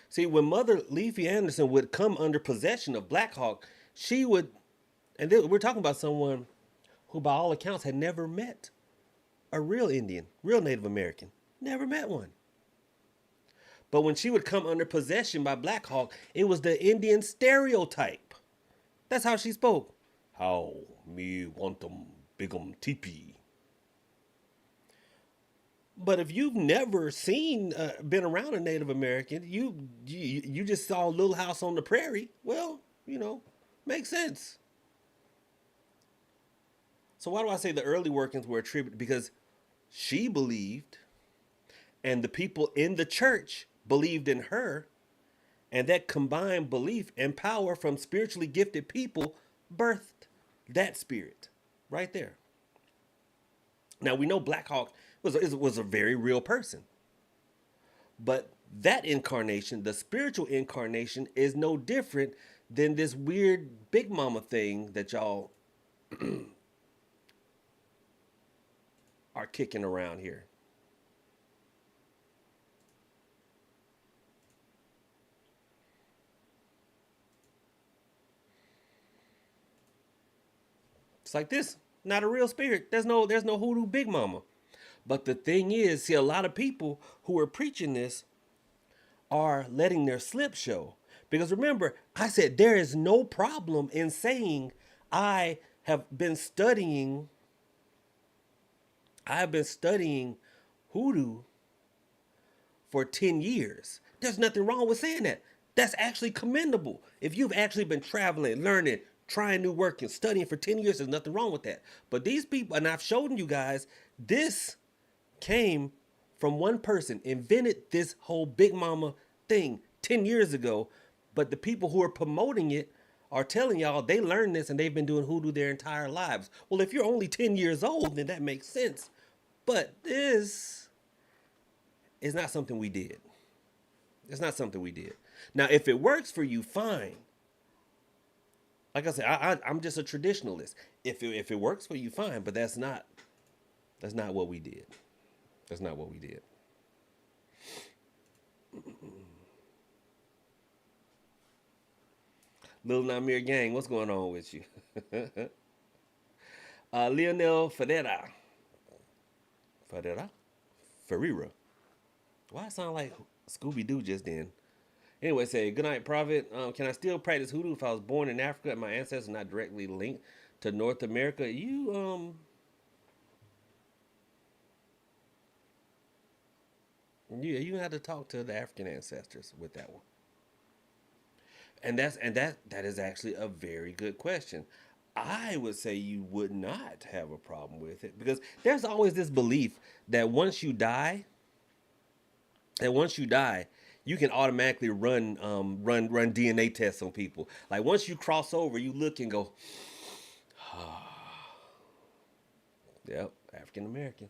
See, when Mother Leafy Anderson would come under possession of Blackhawk, she would, and we're talking about someone who, by all accounts, had never met a real Indian, real Native American. Never met one. But when she would come under possession by Blackhawk, it was the Indian stereotype. That's how she spoke. How me want them bigum teepee. But if you've never been around a Native American, you just saw Little House on the Prairie. Well, makes sense. So why do I say the early workings were attributed? Because she believed, and the people in the church believed in her, and that combined belief and power from spiritually gifted people birthed that spirit right there. Now we know Blackhawk was a very real person, but that incarnation, the spiritual incarnation, is no different than this weird Big Mama thing that y'all are kicking around here. It's like this, not a real spirit. There's no hoodoo Big Mama. But the thing is, see, a lot of people who are preaching this are letting their slip show. Because remember, I said there is no problem in saying I have been studying hoodoo for 10 years. There's nothing wrong with saying that. That's actually commendable. If you've actually been traveling, learning, trying new work, and studying for 10 years, there's nothing wrong with that. But these people, and I've shown you guys, this came from one person, invented this whole Big Mama thing 10 years ago. But the people who are promoting it are telling y'all they learned this and they've been doing hoodoo their entire lives. Well, if you're only 10 years old, then that makes sense. But this is not something we did. It's not something we did. Now, if it works for you, fine. Like I said, I'm just a traditionalist. If it works for you, fine. But that's not what we did. That's not what we did. Little Namir gang, what's going on with you? Lionel Ferreira. Why it sound like Scooby-Doo just then? Anyway, say, good night, Prophet. Can I still practice hoodoo if I was born in Africa and my ancestors not directly linked to North America? You have to talk to the African ancestors with that one. And that is actually a very good question. I would say you would not have a problem with it because there's always this belief that once you die, you can automatically run DNA tests on people. Like once you cross over, you look and go, yep, African American.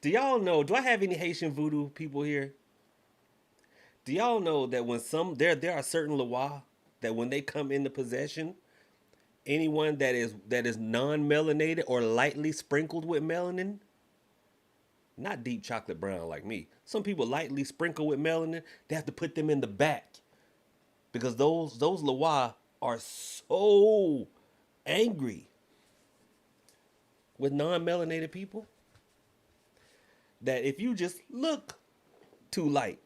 Do y'all know? Do I have any Haitian voodoo people here? Do y'all know that when there are certain Loa that when they come into possession, anyone that is non-melanated or lightly sprinkled with melanin, not deep chocolate brown like me. Some people lightly sprinkle with melanin, they have to put them in the back because those Loa are so angry with non-melanated people that if you just look too light,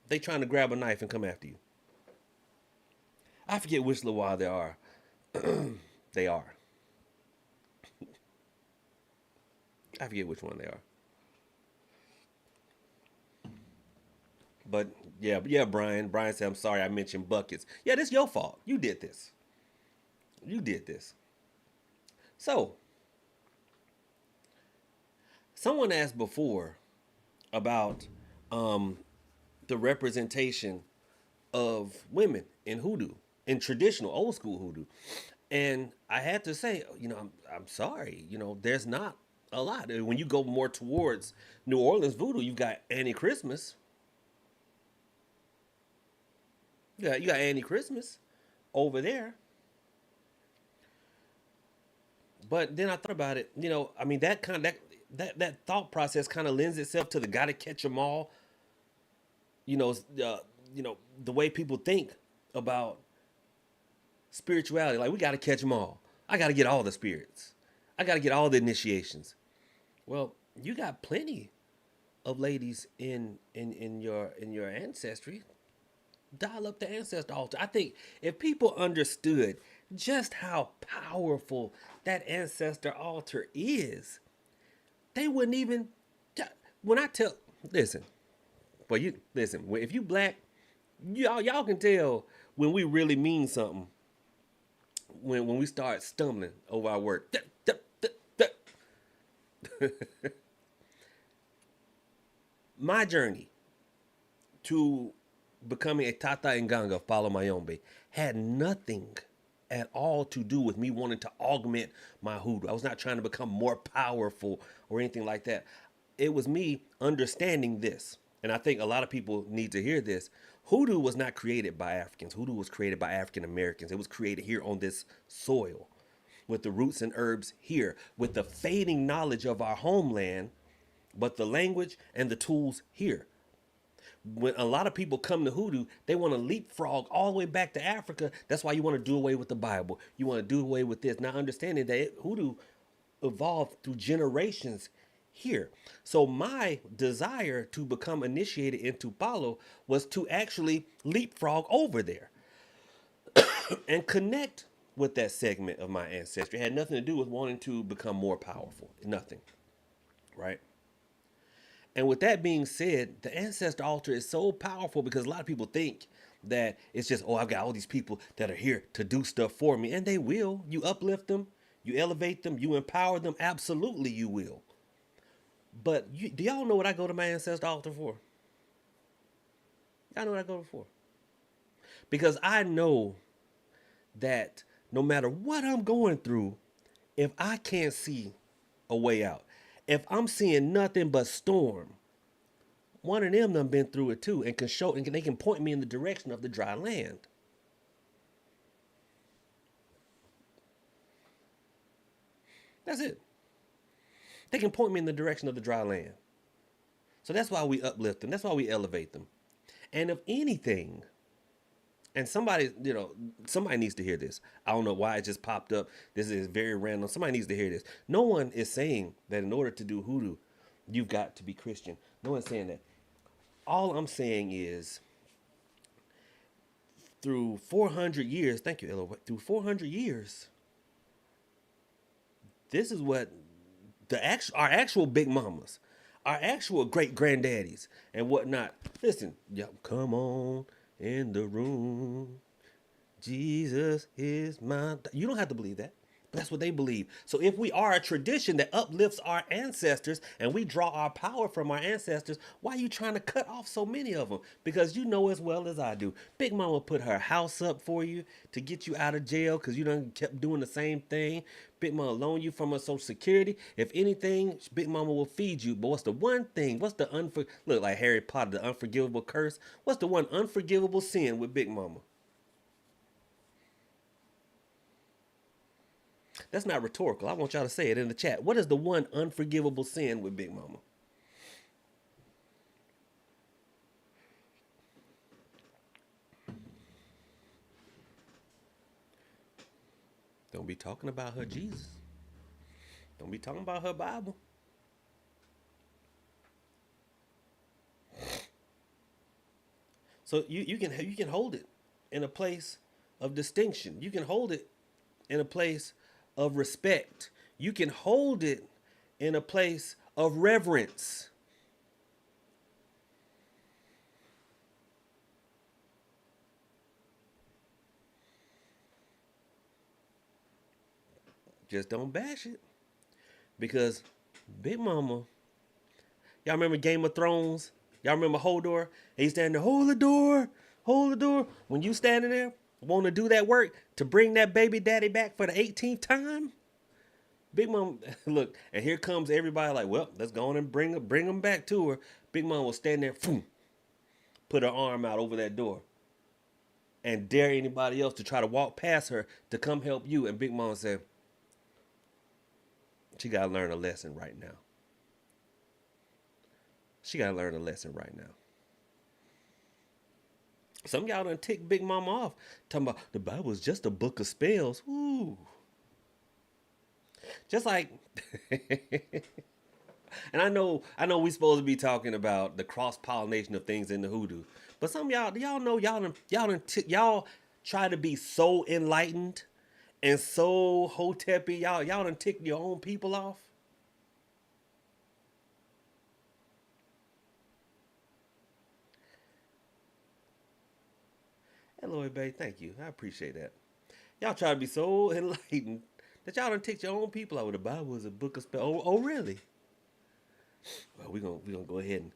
they trying to grab a knife and come after you. I forget which Loa they are. They are. I forget which one they are. But yeah, Brian. Brian said, I'm sorry I mentioned buckets. Yeah, this is your fault. You did this. So, someone asked before about the representation of women in hoodoo, in traditional old school hoodoo. And I had to say, I'm sorry, there's not a lot. When you go more towards New Orleans voodoo, you've got Annie Christmas. Yeah, you got Annie Christmas over there. But then I thought about it. I mean, that thought process kind of lends itself to the gotta catch them all. You know, uh, the way people think about spirituality. Like we gotta catch them all. I gotta get all the spirits. I gotta get all the initiations. Well, you got plenty of ladies in your ancestry. Dial up the ancestor altar. I think if people understood just how powerful that ancestor altar is, they wouldn't even. When I tell, listen, but you listen. If you black, y'all can tell when we really mean something. When we start stumbling over our word. My journey to becoming a Tata Nganga Follow Mayombe had nothing at all to do with me wanting to augment my hoodoo. I was not trying to become more powerful or anything like that. It was me understanding this. And I think a lot of people need to hear this. Hoodoo was not created by Africans. Hoodoo was created by African Americans. It was created here on this soil with the roots and herbs here, with the fading knowledge of our homeland, but the language and the tools here. When a lot of people come to hoodoo, they want to leapfrog all the way back to Africa. That's why you want to do away with the Bible. You want to do away with this. Not understanding that hoodoo evolved through generations here. So my desire to become initiated into Palo was to actually leapfrog over there and connect with that segment of my ancestry. It had nothing to do with wanting to become more powerful. Nothing. Right? And with that being said, the ancestor altar is so powerful because a lot of people think that it's just, oh, I've got all these people that are here to do stuff for me. And they will. You uplift them, you elevate them, you empower them. Absolutely, you will. But do y'all know what I go to my ancestor altar for? Y'all know what I go for? Because I know that no matter what I'm going through, if I can't see a way out, if I'm seeing nothing but storm, one of them done been through it too and can show and they can point me in the direction of the dry land. That's it. They can point me in the direction of the dry land. So that's why we uplift them. That's why we elevate them. And if anything, and somebody needs to hear this. I don't know why it just popped up. This is very random. Somebody needs to hear this. No one is saying that in order to do hoodoo, you've got to be Christian. No one's saying that. All I'm saying is through 400 years, thank you, Ella, through 400 years, this is what our actual big mamas, our actual great granddaddies and whatnot. Listen, come on in the room. Jesus is my. You don't have to believe that. But that's what they believe. So if we are a tradition that uplifts our ancestors and we draw our power from our ancestors, why are you trying to cut off so many of them? Because you know as well as I do, Big Mama put her house up for you to get you out of jail because you done kept doing the same thing. Big Mama loan you from her Social Security. If anything, Big Mama will feed you. But what's the one thing? What's the look like Harry Potter, the unforgivable curse? What's the one unforgivable sin with Big Mama? That's not rhetorical. I want y'all to say it in the chat. What is the one unforgivable sin with Big Mama? Don't be talking about her Jesus. Don't be talking about her Bible. So you can hold it in a place of distinction. You can hold it in a place of respect. You can hold it in a place of reverence. Just don't bash it. Because Big Mama, y'all remember Game of Thrones? Y'all remember Hodor? He's standing there, hold the door, hold the door. When you standing there, want to do that work to bring that baby daddy back for the 18th time? Big Mom, look, and here comes everybody like, well, let's go on and bring him back to her. Big Mom will stand there, put her arm out over that door and dare anybody else to try to walk past her to come help you. And Big Mom said, She got to learn a lesson right now. She got to learn a lesson right now. Some of y'all done tick Big Mama off, talking about the Bible is just a book of spells. Ooh. Just like, and I know we supposed to be talking about the cross pollination of things in the hoodoo, but some of y'all know y'all try to be so enlightened and so hotepi, y'all done tick your own people off. Hello, babe. Thank you. I appreciate that. Y'all try to be so enlightened that y'all done ticked your own people out with the Bible is a book of spells. Oh, really? Well, we gonna go ahead and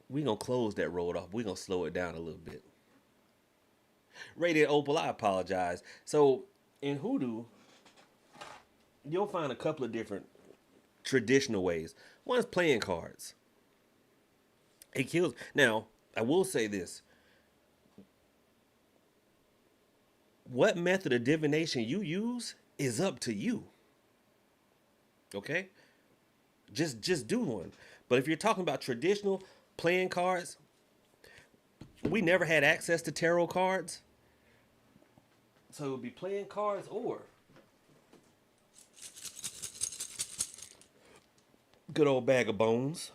we gonna close that road off. We gonna slow it down a little bit. Radiant Opal, I apologize. So in hoodoo, you'll find a couple of different traditional ways. One's playing cards. It kills. Now, I will say this: what method of divination you use is up to you. Okay, just do one. But if you're talking about traditional playing cards, we never had access to tarot cards, so it would be playing cards or good old bag of bones.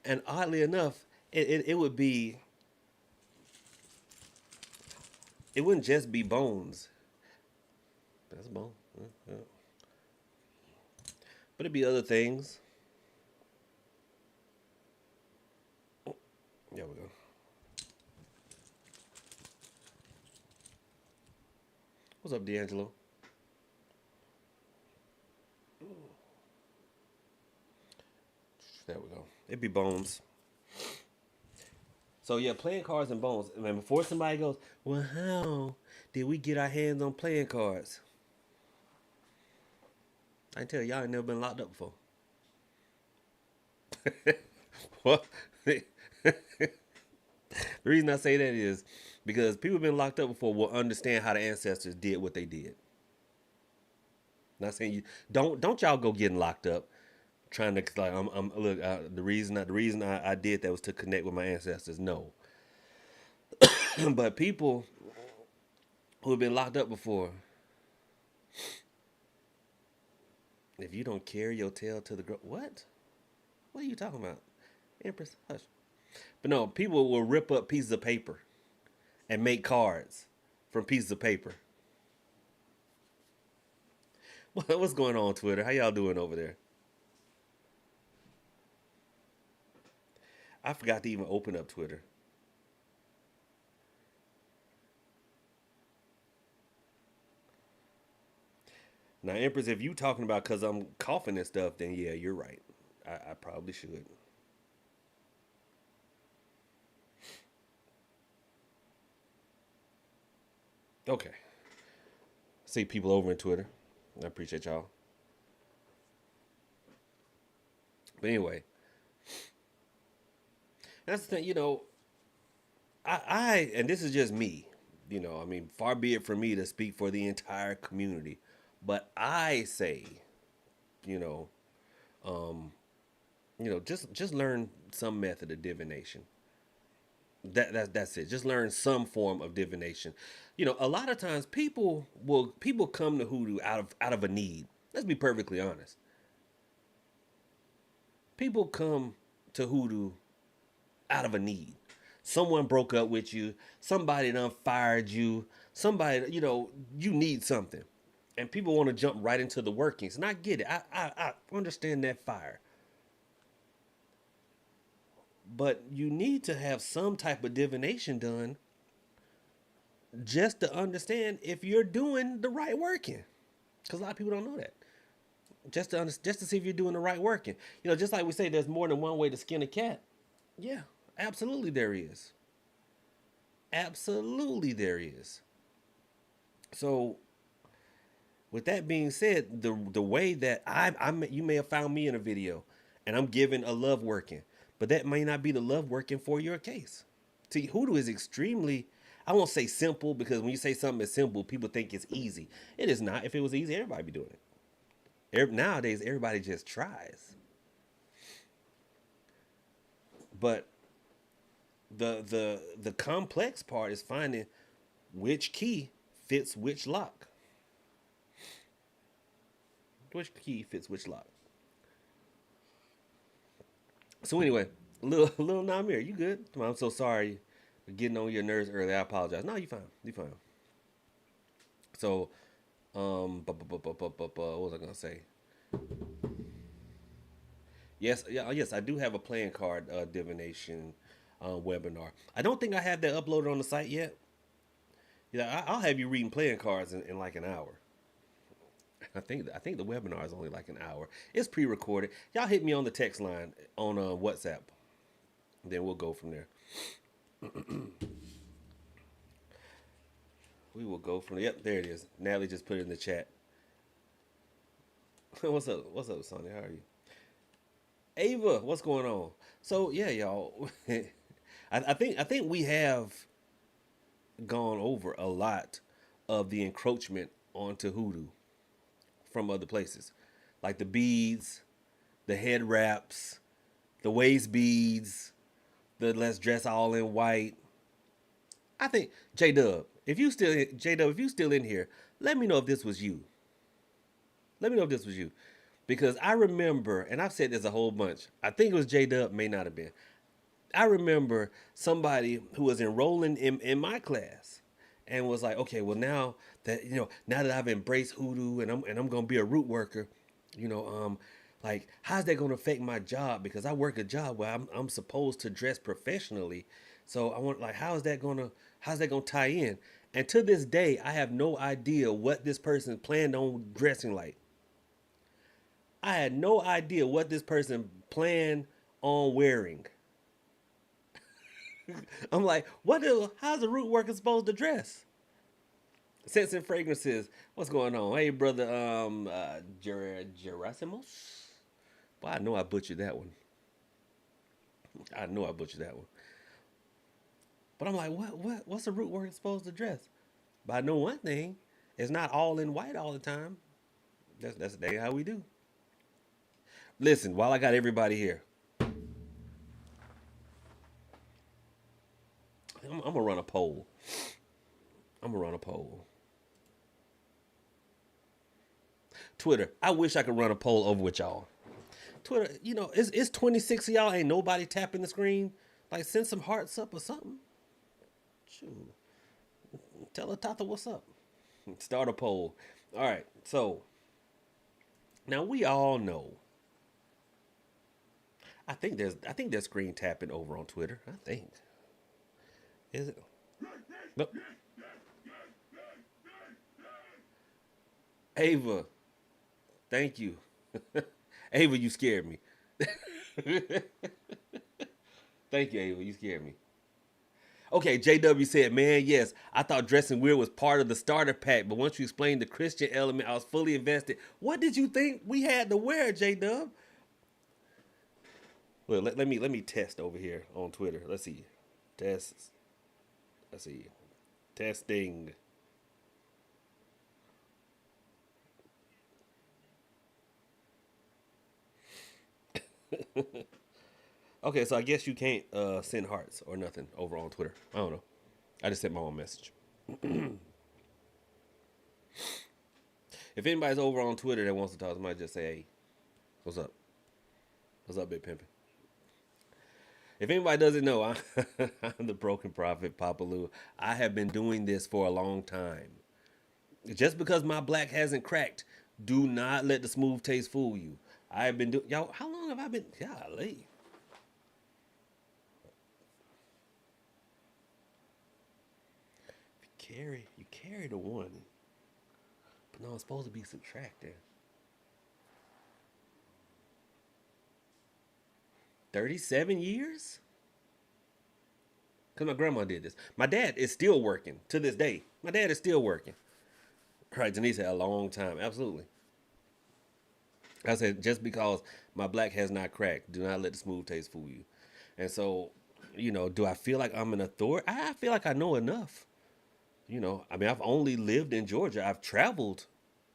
And oddly enough, it would be, it wouldn't just be bones. That's a bone. Yeah. But it'd be other things. Oh, there we go. What's up, D'Angelo? There we go. It'd be bones. So yeah, playing cards and bones. And before somebody goes, well, how did we get our hands on playing cards? I can tell y'all ain't never been locked up before. What? The reason I say that is because people been locked up before will understand how the ancestors did what they did. Not saying you don't y'all go getting locked up trying to like I'm look the reason I did that was to connect with my ancestors. No, but people who have been locked up before, if you don't carry your tail to the ground, what are you talking about, Empress? Hush. But no, people will rip up pieces of paper and make cards from pieces of paper. What's going on, Twitter? How y'all doing over there? I forgot to even open up Twitter. Now, Empress, if you talking about because I'm coughing and stuff, then yeah, you're right. I probably should. Okay. See people over in Twitter. I appreciate y'all. But anyway, that's the thing, and this is just me, I mean, far be it from me to speak for the entire community, but I say, you know, um, just learn some method of divination. That's it. Just learn some form of divination. A lot of times people come to hoodoo out of a need. Let's be perfectly honest. People come to hoodoo out of a need. Someone broke up with you. Somebody done fired you. Somebody, you need something. And people want to jump right into the workings. And I get it. I understand that fire. But you need to have some type of divination done just to understand if you're doing the right working. Because a lot of people don't know that. Just to see if you're doing the right working. Just like we say, there's more than one way to skin a cat. Yeah, absolutely there is. Absolutely there is. So, with that being said, the way that you may have found me in a video, and I'm giving a love working, but that may not be the love working for your case. See, hoodoo is extremely. I won't say simple, because when you say something is simple, people think it's easy. It is not. If it was easy, everybody be doing it. Nowadays, everybody just tries. But the complex part is finding which key fits which lock. Which key fits which lock? So anyway, little Namir, you good? I'm so sorry for getting on your nerves early. I apologize. No, you fine. You fine. So, what was I gonna say? Yes, yeah, yes, I do have a playing card divination webinar. I don't think I have that uploaded on the site yet. Yeah, I'll have you reading playing cards in like an hour. I think the webinar is only like an hour. It's pre-recorded. Y'all hit me on the text line on WhatsApp. Then we'll go from there. We will go from there. Yep, there it is. Natalie just put it in the chat. What's up? What's up, Sonny? How are you? Ava, what's going on? So yeah, y'all. I think we have gone over a lot of the encroachment onto Hoodoo from other places, like the beads, the head wraps, the waist beads, the let's dress all in white. I think if you still in here, let me know if this was you. Let me know if this was you. Because I remember, and I've said this a whole bunch, I think it was J Dub, may not have been. I remember somebody who was enrolling in my class and was like, okay, well now that I've embraced Hoodoo and I'm gonna be a root worker, like how's that gonna affect my job? Because I work a job where I'm supposed to dress professionally. So I want, like, how's that gonna tie in? And to this day, I have no idea what this person planned on dressing like. I had no idea what this person planned on wearing. I'm like, how's a root worker supposed to dress? Scents and fragrances. What's going on? Hey, brother, Gerasimos. Well, I know I butchered that one. But I'm like, what's a root worker supposed to dress? But I know one thing: it's not all in white all the time. That's how we do. Listen, while I got everybody here, I'm gonna run a poll. Twitter, I wish I could run a poll over with y'all. Twitter, it's 26 of y'all. Ain't nobody tapping the screen. Like, send some hearts up or something. Shoot. Tell a Tata what's up. Start a poll. All right, so now we all know. I think there's screen tapping over on Twitter. I think. Is it? Nope. Ava, thank you. Ava, you scared me. Thank you, Ava. You scared me. Okay, JW said, man, yes, I thought dressing weird was part of the starter pack, but once you explained the Christian element, I was fully invested. What did you think we had to wear, JW? Well, let me test over here on Twitter. Let's see. Test. Let's see. Testing. Okay, so I guess you can't send hearts or nothing over on Twitter. I don't know. I just sent my own message. If anybody's over on Twitter that wants to talk, somebody just say, hey, what's up? What's up, Big Pimpin'? If anybody doesn't know, I'm the broken prophet, Papa Lou. I have been doing this for a long time. Just because my black hasn't cracked, do not let the smooth taste fool you. I have been doing, y'all, how long have I been? Golly. You carry the one. But no, it's supposed to be subtracted. 37 years? Because my grandma did this. My dad is still working to this day. My dad is still working. Right, Denise had a long time. Absolutely. I said, just because my black has not cracked, do not let the smooth taste fool you. And so, do I feel like I'm an authority? I feel like I know enough. I mean, I've only lived in Georgia. I've traveled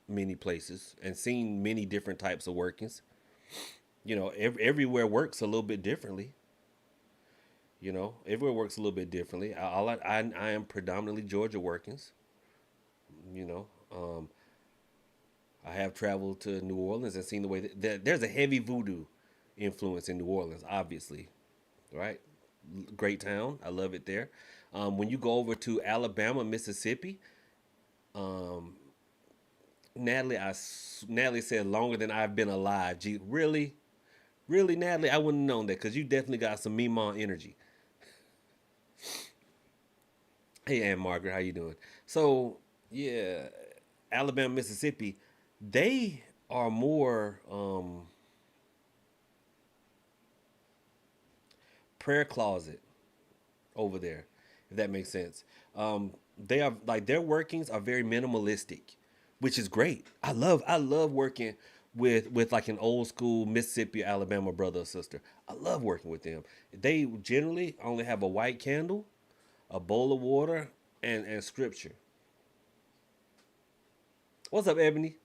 many places and seen many different types of workings. Everywhere works a little bit differently. Everywhere works a little bit differently. I am predominantly Georgia workings. You know, I have traveled to New Orleans and seen the way there's a heavy voodoo influence in New Orleans, obviously, right? Great town. I love it there. When you go over to Alabama, Mississippi, um, Natalie said longer than I've been alive. Gee, really, really, Natalie, I wouldn't have known that because you definitely got some Mima energy. Hey, Aunt Margaret, how you doing? So yeah, Alabama, Mississippi, they are more prayer closet over there, if that makes sense. They are like their workings are very minimalistic, which is great. I love working with like an old school Mississippi Alabama brother or sister. I love working with them. They generally only have a white candle, a bowl of water, and scripture. What's up, Ebony?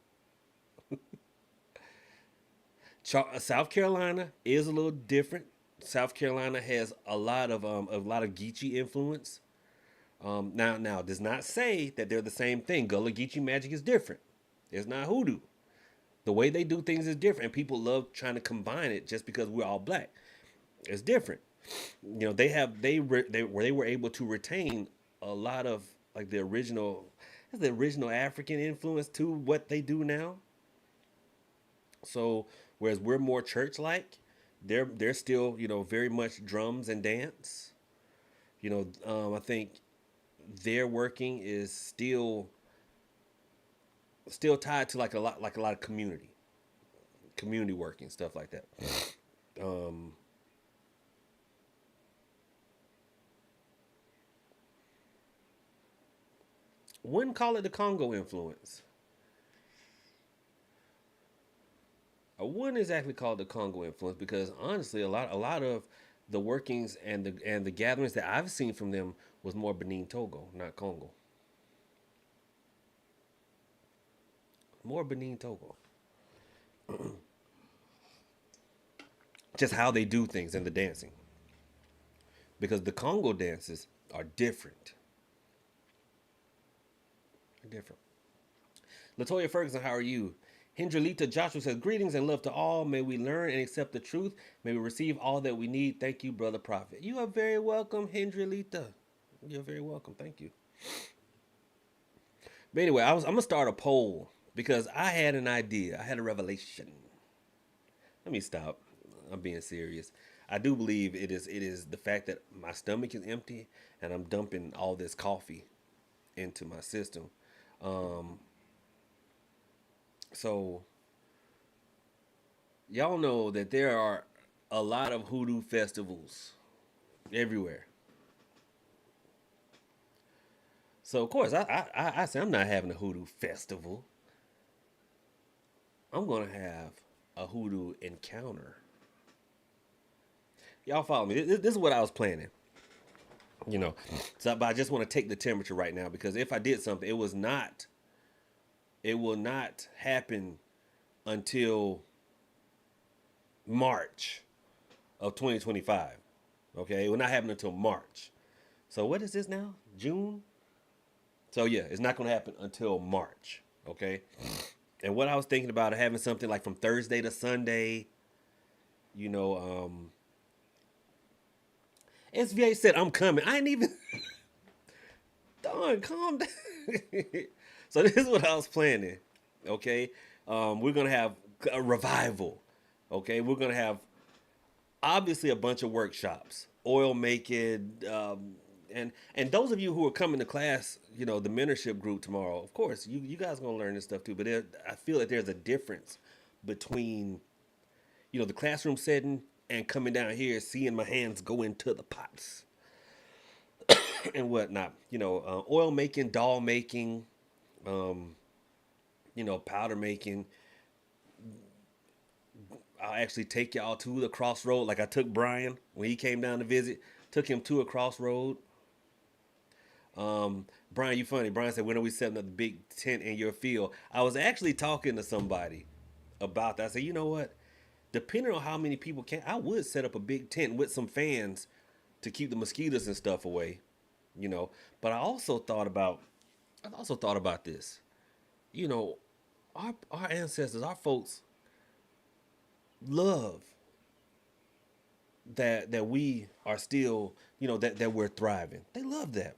South Carolina is a little different. South Carolina has a lot of Geechee influence. Now does not say that they're the same thing. Gullah Geechee magic is different. It's not hoodoo. The way they do things is different, and people love trying to combine it just because we're all black. It's different. They were able to retain a lot of like the original African influence to what they do now. So whereas we're more church like, they're still very much drums and dance. I think their working is still tied to like a lot of community working stuff like that. Um, wouldn't call it the Congo influence. I wouldn't exactly call it the Congo influence because honestly, a lot of the workings and the gatherings that I've seen from them was more Benin Togo, not Congo. More Benin Togo. Just how they do things and the dancing. Because the Congo dances are different. They're different. Latoya Ferguson, how are you? Hendrelita Joshua says, greetings and love to all. May we learn and accept the truth. May we receive all that we need. Thank you, Brother Prophet. You are very welcome, Hendrelita. You're very welcome. Thank you. But anyway, I'm going to start a poll because I had an idea. I had a revelation. Let me stop. I'm being serious. I do believe it is the fact that my stomach is empty and I'm dumping all this coffee into my system. Um, so y'all know that there are a lot of hoodoo festivals everywhere. So of course I say I'm not having a hoodoo festival. I'm gonna have a hoodoo encounter. Y'all follow me? This is what I was planning. You know, but I just want to take the temperature right now because if I did something, it will not happen until March of 2025. Okay, it will not happen until March. So what is this now? June? So yeah, it's not going to happen until March. Okay. And what I was thinking about having something like from Thursday to Sunday, you know, SVA said I'm coming. I ain't even Darn, calm down. So this is what I was planning. Okay. We're gonna have a revival. Okay, we're gonna have obviously a bunch of workshops, oil making, and those of you who are coming to class, the mentorship group tomorrow. Of course, you guys are gonna learn this stuff too. But I feel that there's a difference between the classroom setting and coming down here, seeing my hands go into the pots and whatnot. Oil making, doll making, um, powder making. I'll actually take y'all to the crossroad, like I took Brian when he came down to visit. Took him to a crossroad. Brian, you funny. Brian said, when are we setting up the big tent in your field? I was actually talking to somebody about that. I said, you know what? Depending on how many people can, I would set up a big tent with some fans to keep the mosquitoes and stuff away, you know. But I also thought about this. You know, our ancestors, our folks love that we are still, you know, that we're thriving. They love that.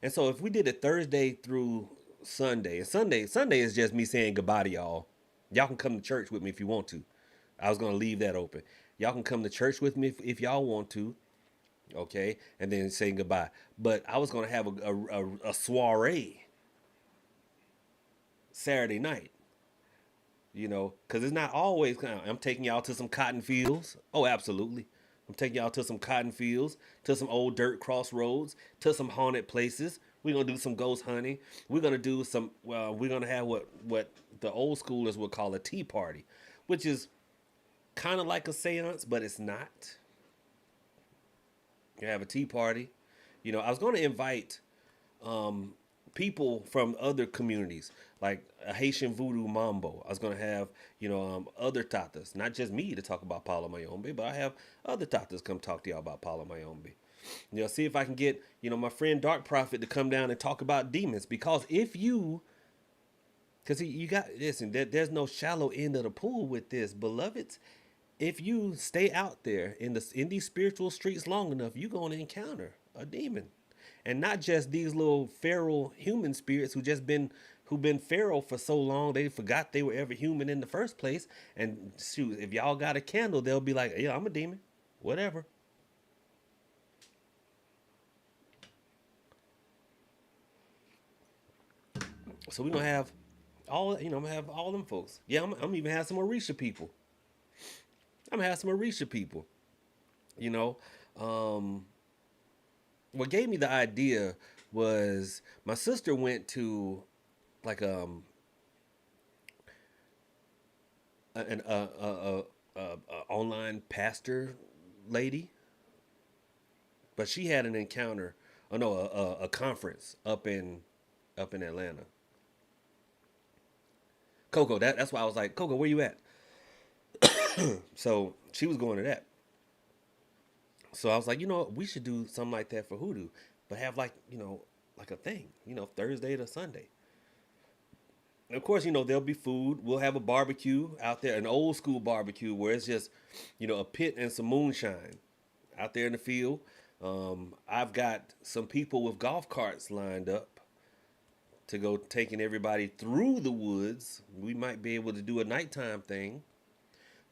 And so if we did it Thursday through Sunday, and Sunday is just me saying goodbye to y'all. Y'all can come to church with me if you want to. I was gonna leave that open. Y'all can come to church with me if y'all want to, okay, and then saying goodbye. But I was gonna have a soiree Saturday night, you know, because it's not always. I'm taking y'all to some cotton fields. Oh, absolutely. I'm taking y'all to some cotton fields, to some old dirt crossroads, to some haunted places. We're gonna do some ghost hunting. We're gonna do some. Well, we're gonna have what the old schoolers would call a tea party, which is kind of like a seance, but it's not. You have a tea party. You know, I was going to invite um, people from other communities, like a Haitian voodoo mambo. I was going to have, you know, other tatas, not just me to talk about Palo Mayombe, but I have other tatas come talk to y'all about Palo Mayombe. You know, see if I can get, you know, my friend Dark Prophet to come down and talk about demons. Because if you, because you got, listen, there's no shallow end of the pool with this, beloveds. If you stay out there in these spiritual streets long enough, you're going to encounter a demon, and not just these little feral human spirits who've been feral for so long they forgot they were ever human in the first place. And shoot, if y'all got a candle, they'll be like, "Yeah, I'm a demon, whatever." So we're gonna have all, you know, I'm gonna have all them folks. Yeah, I'm even have some Orisha people. I'm gonna have some Orisha people. You know, um, what gave me the idea was my sister went to like an online pastor lady, but she had an encounter. Oh no, a conference up in Atlanta. Coco, that's why I was like, Coco, where you at? So she was going to that. So I was like, you know what, we should do something like that for Hoodoo, but have like, you know, like a thing, you know, Thursday to Sunday. And of course, you know, there'll be food. We'll have a barbecue out there, an old school barbecue where it's just, you know, a pit and some moonshine out there in the field. I've got some people with golf carts lined up to go taking everybody through the woods. We might be able to do a nighttime thing,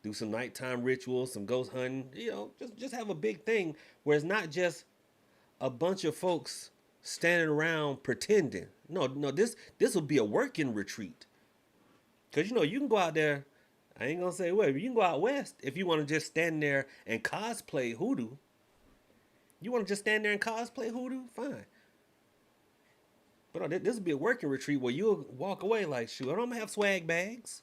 do some nighttime rituals, some ghost hunting. You know, just have a big thing where it's not just a bunch of folks standing around pretending. No, no, this will be a working retreat. Cause you know you can go out there. I ain't gonna say where. You can go out west if you want to just stand there and cosplay hoodoo. You want to just stand there and cosplay hoodoo? Fine. But no, this will be a working retreat where you'll walk away like, shoot, I'm gonna have swag bags.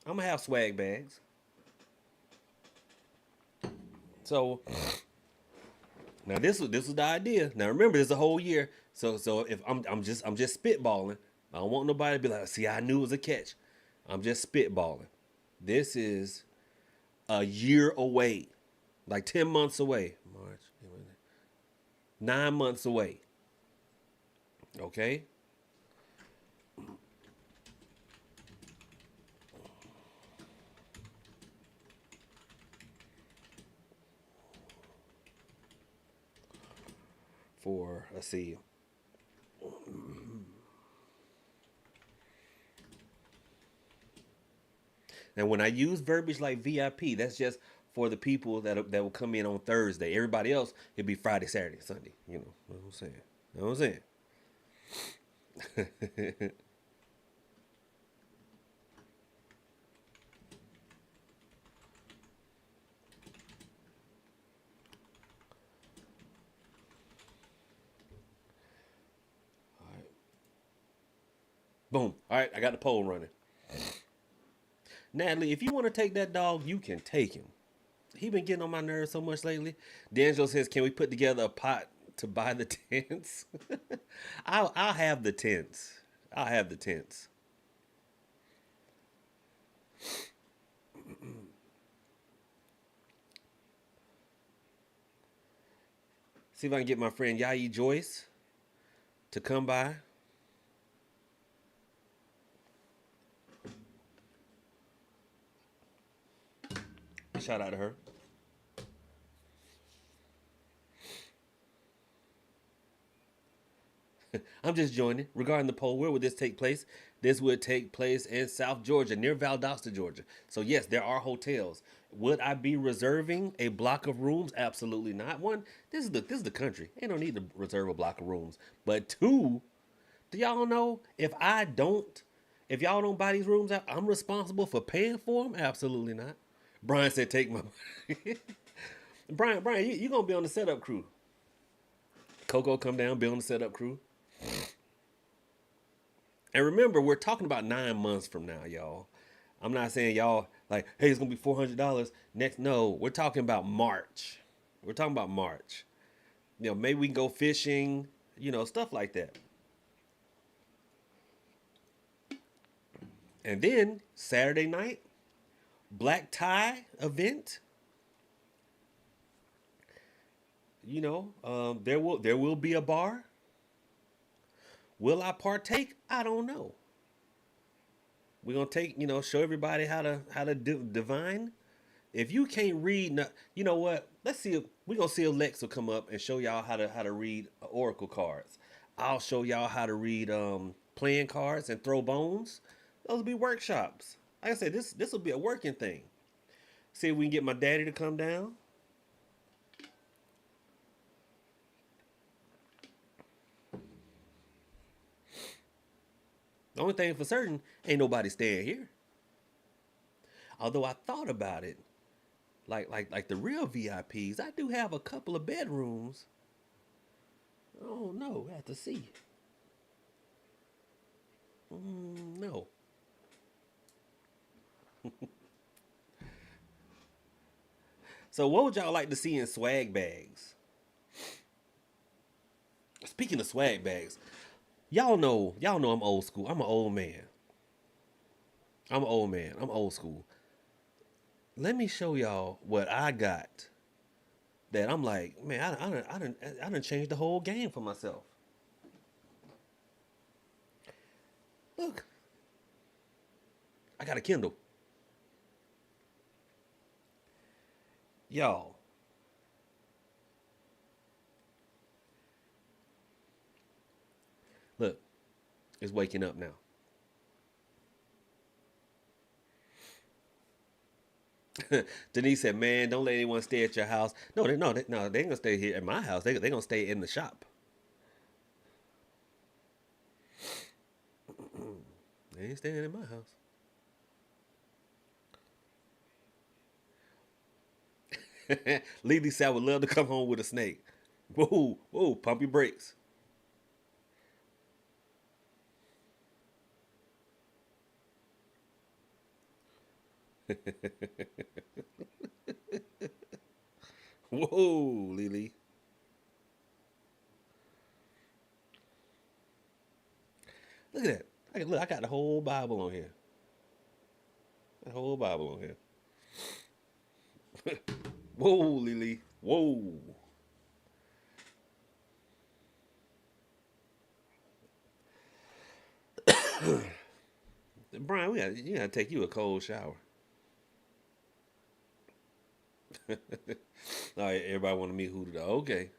I'm gonna have swag bags. So now this was the idea. Now remember, it's a whole year. So if I'm just spitballing. I don't want nobody to be like, see, I knew it was a catch. I'm just spitballing. This is a year away, like 10 months away. March, 9 months away. Okay. For let's see. And when I use verbiage like VIP, that's just for the people that will come in on Thursday. Everybody else, it'll be Friday, Saturday, Sunday. You know what I'm saying? You know what I'm saying? All right. Boom. All right, I got the poll running. Natalie, if you want to take that dog, you can take him. He been getting on my nerves so much lately. D'Angelo says, "Can we put together a pot to buy the tents. I'll have the tents. I'll have the tents. See if I can get my friend Yayi Joyce to come by. Shout out to her. I'm just joining. Regarding the poll, where would this take place? This would take place in South Georgia, near Valdosta, Georgia. So yes, there are hotels. Would I be reserving a block of rooms? Absolutely not. One, this is the country. Ain't no need to reserve a block of rooms. But two, do y'all know if y'all don't buy these rooms out, I'm responsible for paying for them? Absolutely not. Brian said, "Take my money." Brian, you gonna be on the setup crew? Coco, come down, be on the setup crew. And remember, we're talking about 9 months from now, y'all. I'm not saying y'all like, hey, it's gonna be $400 next. No, we're talking about March. We're talking about March. Maybe we can go fishing, stuff like that. And then Saturday night, black tie event. There will be a bar. Will I partake? I don't know. We're gonna show everybody how to divine. If you can't read, you know what? Let's see if we're gonna see if Lex will come up and show y'all how to read oracle cards. I'll show y'all how to read playing cards and throw bones. Those will be workshops. Like I said, this will be a working thing. See if we can get my daddy to come down. The only thing for certain, ain't nobody staying here. Although I thought about it, like the real VIPs, I do have a couple of bedrooms. Oh no, I have to see. No. So what would y'all like to see in swag bags? Speaking of swag bags, y'all know I'm old school. I'm an old man. I'm old school. Let me show y'all what I got. That I'm like, man, I done changed the whole game for myself. Look, I got a Kindle. Y'all. Look, it's waking up now. Denise said, "Man, don't let anyone stay at your house." No, they ain't gonna stay here at my house. They gonna stay in the shop. They ain't staying in my house. Lily said, "I would love to come home with a snake." Whoa, pump your brakes. Whoa, Lily. Look at that. I got the whole Bible on here. The whole Bible on here. Whoa, Lily. Whoa. Brian, you gotta take you a cold shower. All right, everybody want to meet Hoodoo. Okay.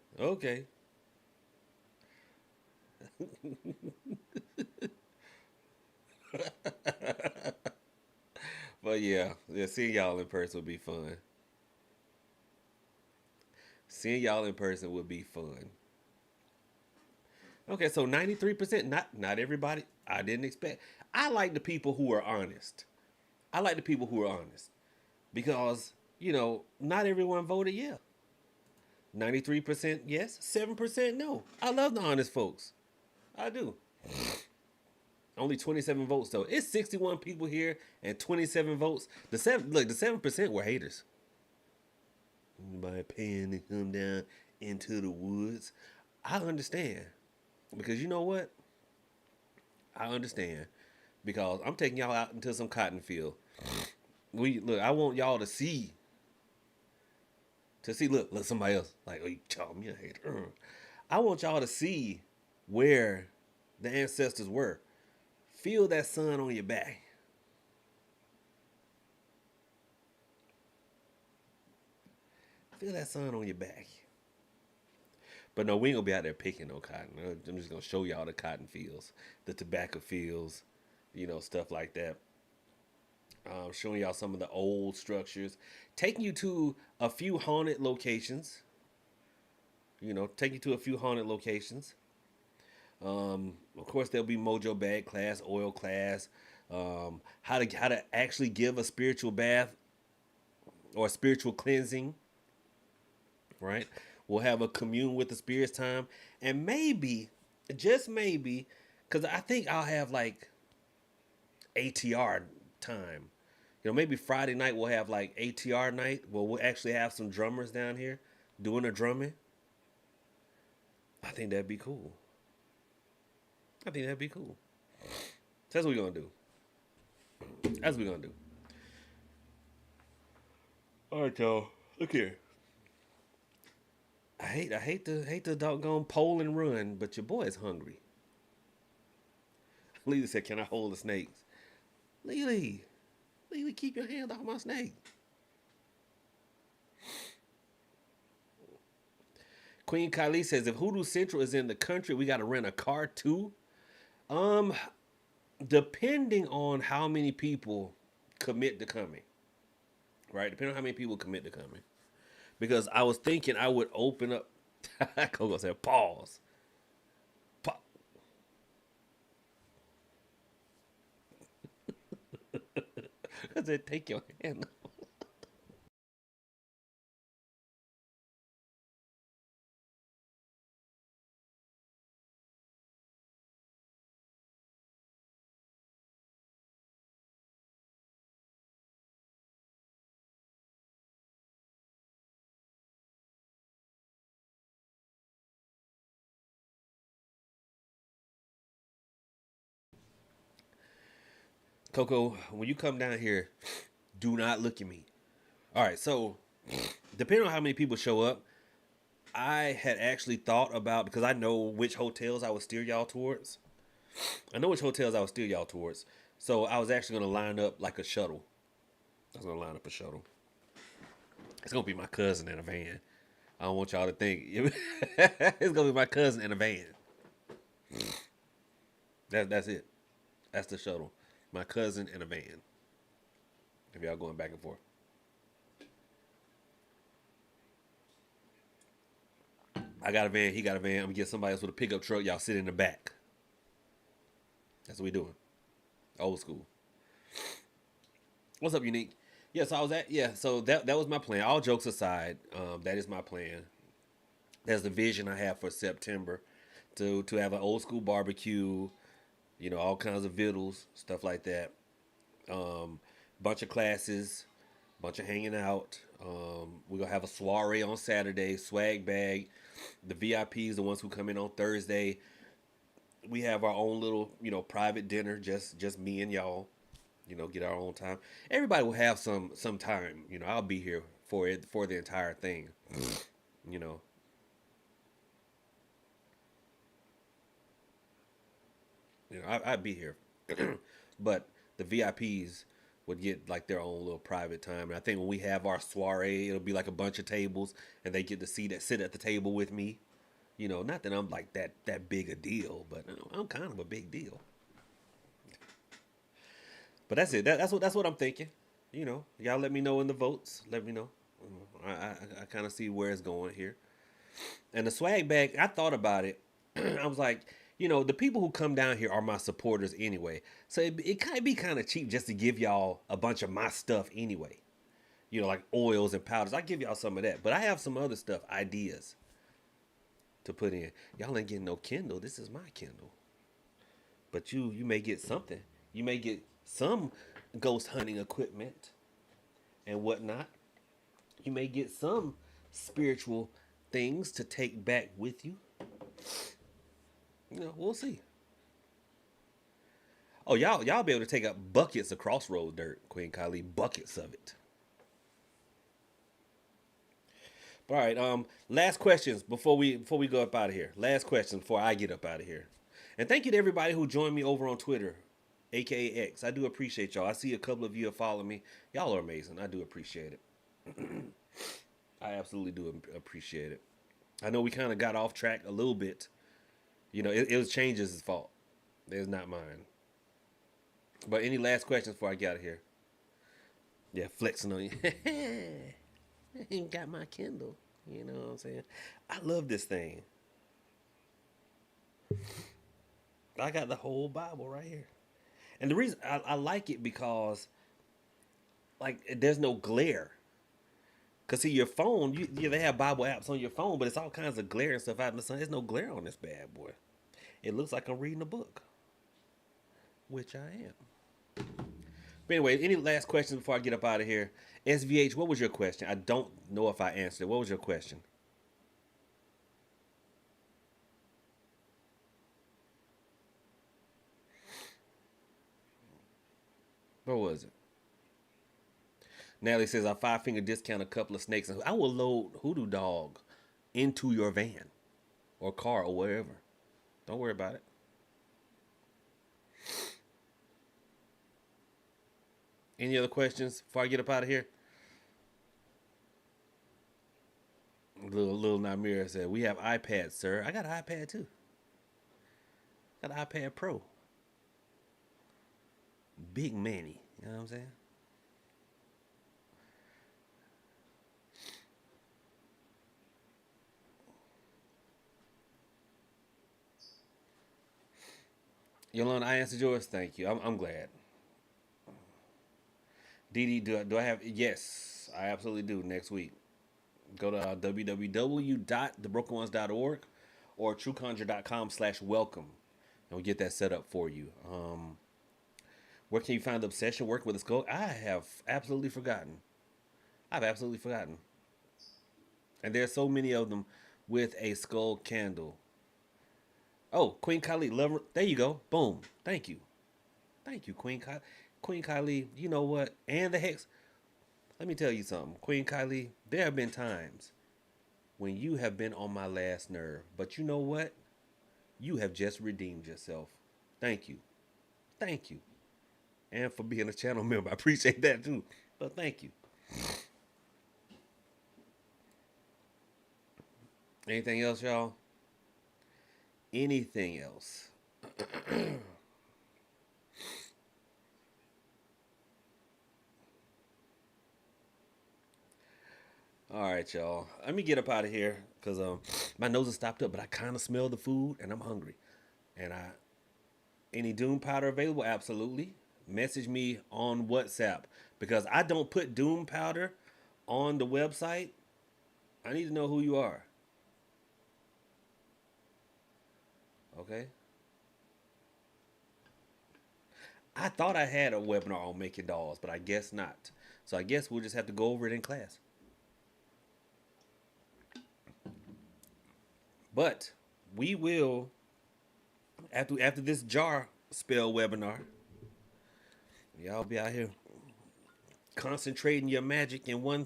But yeah, seeing y'all in person would be fun. Seeing y'all in person would be fun. Okay, so 93%. Not everybody. I didn't expect. I like the people who are honest. I like the people who are honest because not everyone voted yeah. 93% yes, 7% no. I love the honest folks. I do. Only 27 votes though. It's 61 people here and 27 votes. The 7% were haters. Anybody paying to come down into the woods? I understand because you know what? I understand because I'm taking y'all out into some cotton field. We look. I want y'all to see. Look, somebody else like, oh, you call me a hater. I want y'all to see where the ancestors were. Feel that sun on your back. Feel that sun on your back. But no, we ain't gonna be out there picking no cotton. I'm just gonna show y'all the cotton fields, the tobacco fields, stuff like that. Showing y'all some of the old structures, taking you to a few haunted locations. Take you to a few haunted locations. Of course, there'll be mojo bag class, oil class, how to actually give a spiritual bath or a spiritual cleansing. Right? We'll have a commune with the spirits time, and maybe, just maybe, because I think I'll have like ATR time. Maybe Friday night we'll have like ATR night where we'll actually have some drummers down here doing the drumming. I think that'd be cool. I think that'd be cool. So that's what we're gonna do. That's what we're gonna do. All right, y'all. Look here. I hate the doggone pole and run, but your boy is hungry. Lily said, "Can I hold the snakes?" Lily, keep your hand off my snake. Queen Kylie says, "If Hoodoo Central is in the country, we got to rent a car too." Um, Depending on how many people commit to coming, right? Depending on how many people commit to coming, because I was thinking I would open up. Coco said, "Pause." Pa- I said, "Take your hand." Coco, when you come down here, do not look at me. All right, so depending on how many people show up, I had actually thought about because I know which hotels I would steer y'all towards. I know which hotels I would steer y'all towards. So I was actually gonna line up like a shuttle. I was gonna line up a shuttle. It's gonna be my cousin in a van. I don't want y'all to think it's gonna be my cousin in a van. That's it. That's the shuttle. My cousin in a van. If y'all going back and forth. I got a van. He got a van. I'm gonna get somebody else with a pickup truck. Y'all sit in the back. That's what we doing. Old school. What's up, Unique? Yeah, so I was at so that was my plan. All jokes aside, that is my plan. That's the vision I have for September, to have an old school barbecue, all kinds of vittles, stuff like that. Bunch of classes, bunch of hanging out. We're gonna have a soiree on Saturday, swag bag. The VIPs, the ones who come in on Thursday, we have our own little, private dinner, just me and y'all. Get our own time. Everybody will have some time. I'll be here for it for the entire thing. You know, I'd be here, but the VIPs would get like their own little private time. And I think when we have our soiree, it'll be like a bunch of tables, and they get to sit at the table with me. Not that I'm like that big a deal, but I'm kind of a big deal. But that's it. That's what I'm thinking. Y'all let me know in the votes. Let me know. I kind of see where it's going here. And the swag bag, I thought about it. I was like, the people who come down here are my supporters anyway. So it kind be kind of cheap just to give y'all a bunch of my stuff anyway. Like oils and powders. I give y'all some of that, but I have some other stuff, ideas to put in. Y'all ain't getting no Kindle. This is my Kindle. But you may get something. You may get some ghost hunting equipment and whatnot. You may get some spiritual things to take back with you. You know, we'll see. Oh, y'all be able to take up buckets of crossroad dirt, Queen Kylie, buckets of it. All right. Last questions before we go up out of here. Last question before I get up out of here. And thank you to everybody who joined me over on Twitter, aka X. I do appreciate y'all. I see a couple of you have followed me. Y'all are amazing. I do appreciate it. I absolutely do appreciate it. I know we kind of got off track a little bit. You know, it was Changes' fault. It's not mine. But any last questions before I get out of here? Yeah, flexing on you. I ain't got my Kindle. You know what I'm saying? I love this thing. I got the whole Bible right here. And the reason I like it because, like, there's no glare. Cause see, your phone, they have Bible apps on your phone, but it's all kinds of glare and stuff out in the sun. There's no glare on this bad boy. It looks like I'm reading a book, which I am. But anyway, any last questions before I get up out of here? SVH, what was your question? I don't know if I answered it. What was your question? What was it? Natalie says, I 5-finger discount a couple of snakes. I will load Hoodoo Dog into your van or car or wherever. Don't worry about it. Any other questions before I get up out of here? Little Namira said, we have iPads, sir. I got an iPad too. Got an iPad Pro. Big Manny. You know what I'm saying? Yolanda, I answered yours. Thank you. I'm glad. Dee Dee, do I have? Yes, I absolutely do. Next week, go to www.thebrokenones.org or trueconjure.com/welcome, and we'll get that set up for you. Where can you find the obsession working with a skull? I have absolutely forgotten. I've absolutely forgotten. And there's so many of them with a skull candle. Oh, Queen Kylie, love. There you go. Boom. Thank you. Thank you, Queen Kylie. Queen Kylie, you know what? And the hex. Let me tell you something. Queen Kylie, there have been times when you have been on my last nerve. But you know what? You have just redeemed yourself. Thank you. Thank you. And for being a channel member. I appreciate that too. But thank you. Anything else, y'all? Anything else? All right, y'all. Let me get up out of here because my nose is stopped up, but I kind of smell the food and I'm hungry. And any Doom powder available? Absolutely. Message me on WhatsApp because I don't put Doom powder on the website. I need to know who you are. Okay. I thought I had a webinar on making dolls, but I guess not. So I guess we'll just have to go over it in class. But we will after this jar spell webinar. Y'all be out here concentrating your magic in one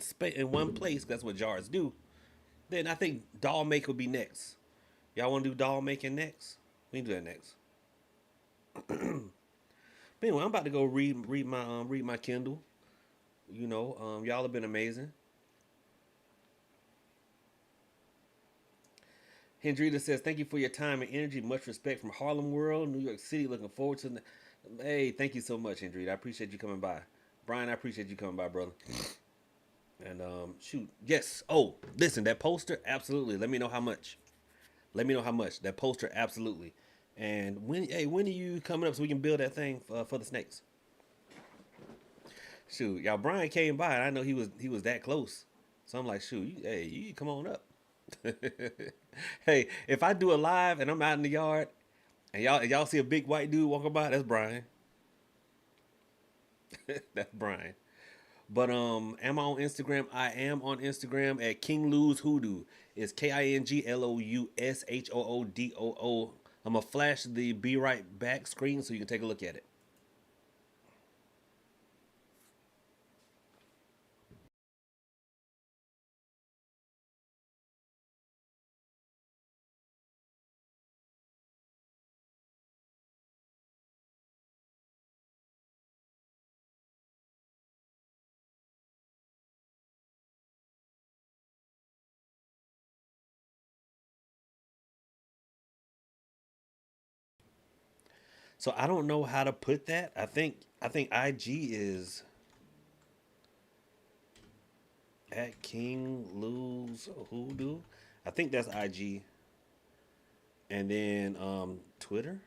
place. That's what jars do. Then I think doll make will be next. Y'all want to do doll making next? We can do that next. But anyway, I'm about to go read my Kindle. You know, y'all have been amazing. Hendrita says, thank you for your time and energy. Much respect from Harlem World, New York City. Looking forward to Hey, thank you so much, Hendrita. I appreciate you coming by. Brian, I appreciate you coming by, brother. And shoot. Yes. Oh, listen, that poster, absolutely. Let me know how much. Let me know how much. That poster, absolutely. And when are you coming up so we can build that thing for the snakes? Shoot, y'all, Brian came by and I know he was that close. So I'm like, shoot, you come on up. Hey, if I do a live and I'm out in the yard and y'all see a big white dude walking by, that's Brian. That's Brian. But am I on Instagram? I am on Instagram at King Lou's Hoodoo. It's KingLoushOodoo. I'm gonna flash the be right back screen so you can take a look at it. So I don't know how to put that. I think IG is at King Lou's Hoodoo. I think that's IG. And then Twitter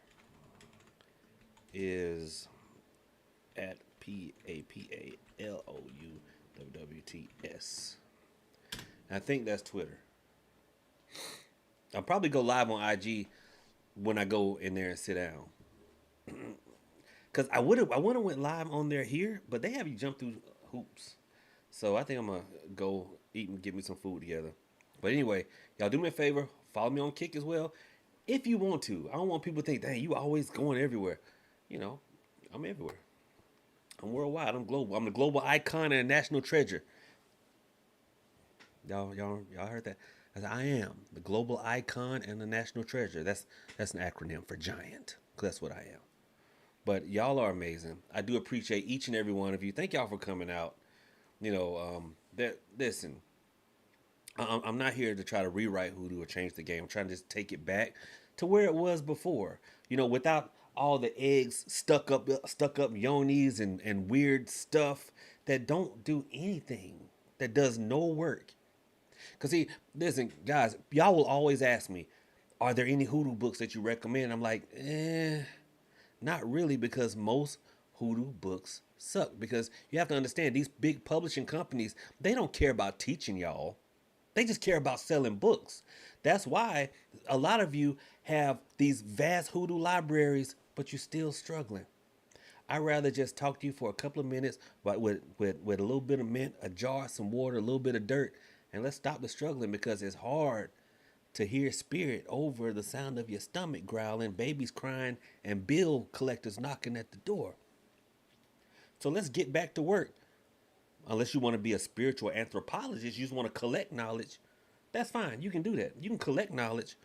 is at PAPALOUWWTS. I think that's Twitter. I'll probably go live on IG when I go in there and sit down. Cause I would have went live on there here, but they have you jump through hoops. So I think I'm gonna go eat and get me some food together. But anyway, y'all do me a favor, follow me on Kick as well, if you want to. I don't want people to think, dang, you always going everywhere. You know, I'm everywhere. I'm worldwide. I'm global. I'm the global icon and a national treasure. Y'all heard that? I am the global icon and the national treasure. That's an acronym for giant. 'Cause that's what I am. But y'all are amazing. I do appreciate each and every one of you. Thank y'all for coming out. That listen. I'm not here to try to rewrite Hoodoo or change the game. I'm trying to just take it back to where it was before. Without all the eggs stuck up yonis and weird stuff that don't do anything, that does no work. Cause see, listen, guys, y'all will always ask me, are there any Hoodoo books that you recommend? I'm like, not really, because most Hoodoo books suck. Because you have to understand, these big publishing companies, they don't care about teaching y'all. They just care about selling books. That's why a lot of you have these vast Hoodoo libraries, but you're still struggling. I'd rather just talk to you for a couple of minutes, but with a little bit of mint, a jar, some water, a little bit of dirt, and let's stop the struggling, because it's hard to hear spirit over the sound of your stomach growling, babies crying, and bill collectors knocking at the door. So let's get back to work. Unless you want to be a spiritual anthropologist, you just want to collect knowledge, that's fine. You can do that. You can collect knowledge,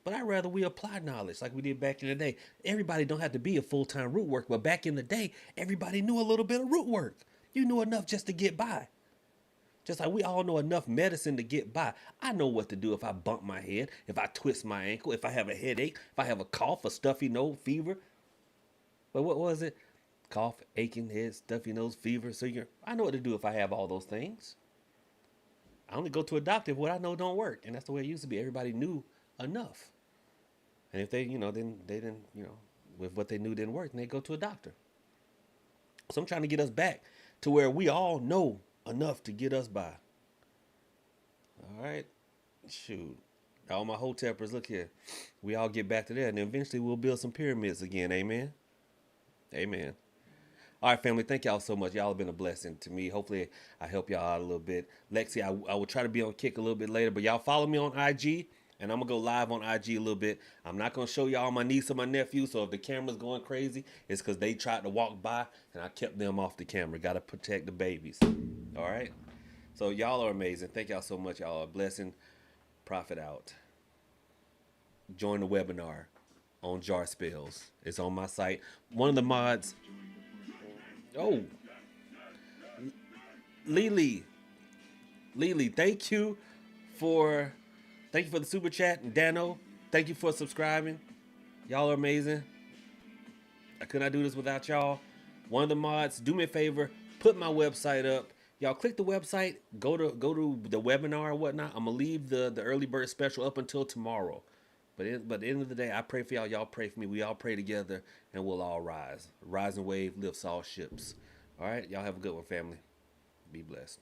but I'd rather we apply knowledge like we did back in the day. Everybody don't have to be a full-time root work, but back in the day, everybody knew a little bit of root work. You knew enough just to get by. Just like we all know enough medicine to get by. I know what to do if I bump my head, if I twist my ankle, if I have a headache, if I have a cough, a stuffy nose, fever. But what was it? Cough, aching head, stuffy nose, fever. I know what to do if I have all those things. I only go to a doctor if what I know don't work, and that's the way it used to be. Everybody knew enough, and if then they didn't, with what they knew didn't work, then they go to a doctor. So I'm trying to get us back to where we all know enough to get us by. All right, shoot, all my hoteppers, look here, we all get back to that, and then eventually we'll build some pyramids again. Amen. Amen. All right, family. Thank y'all so much. Y'all have been a blessing to me. Hopefully, I help y'all out a little bit. Lexi, I will try to be on Kick a little bit later, but y'all follow me on IG, and I'm gonna go live on IG a little bit. I'm not gonna show y'all my niece or my nephew, so if the camera's going crazy, it's because they tried to walk by, and I kept them off the camera. Gotta protect the babies. All right. So y'all are amazing. Thank y'all so much. Y'all are a blessing. Profit out. Join the webinar on jar spells. It's on my site. One of the mods. Oh, Lily, for thank you for the super chat, and Dano, thank you for subscribing. Y'all are amazing. I could not do this without y'all. One of the mods, do me a favor, put my website up. Y'all click the website, go to the webinar or whatnot. I'm gonna leave the early bird special up until tomorrow. But at the end of the day, I pray for y'all. Y'all pray for me. We all pray together, and we'll all rise. Rising wave lifts all ships. All right, y'all have a good one, family. Be blessed.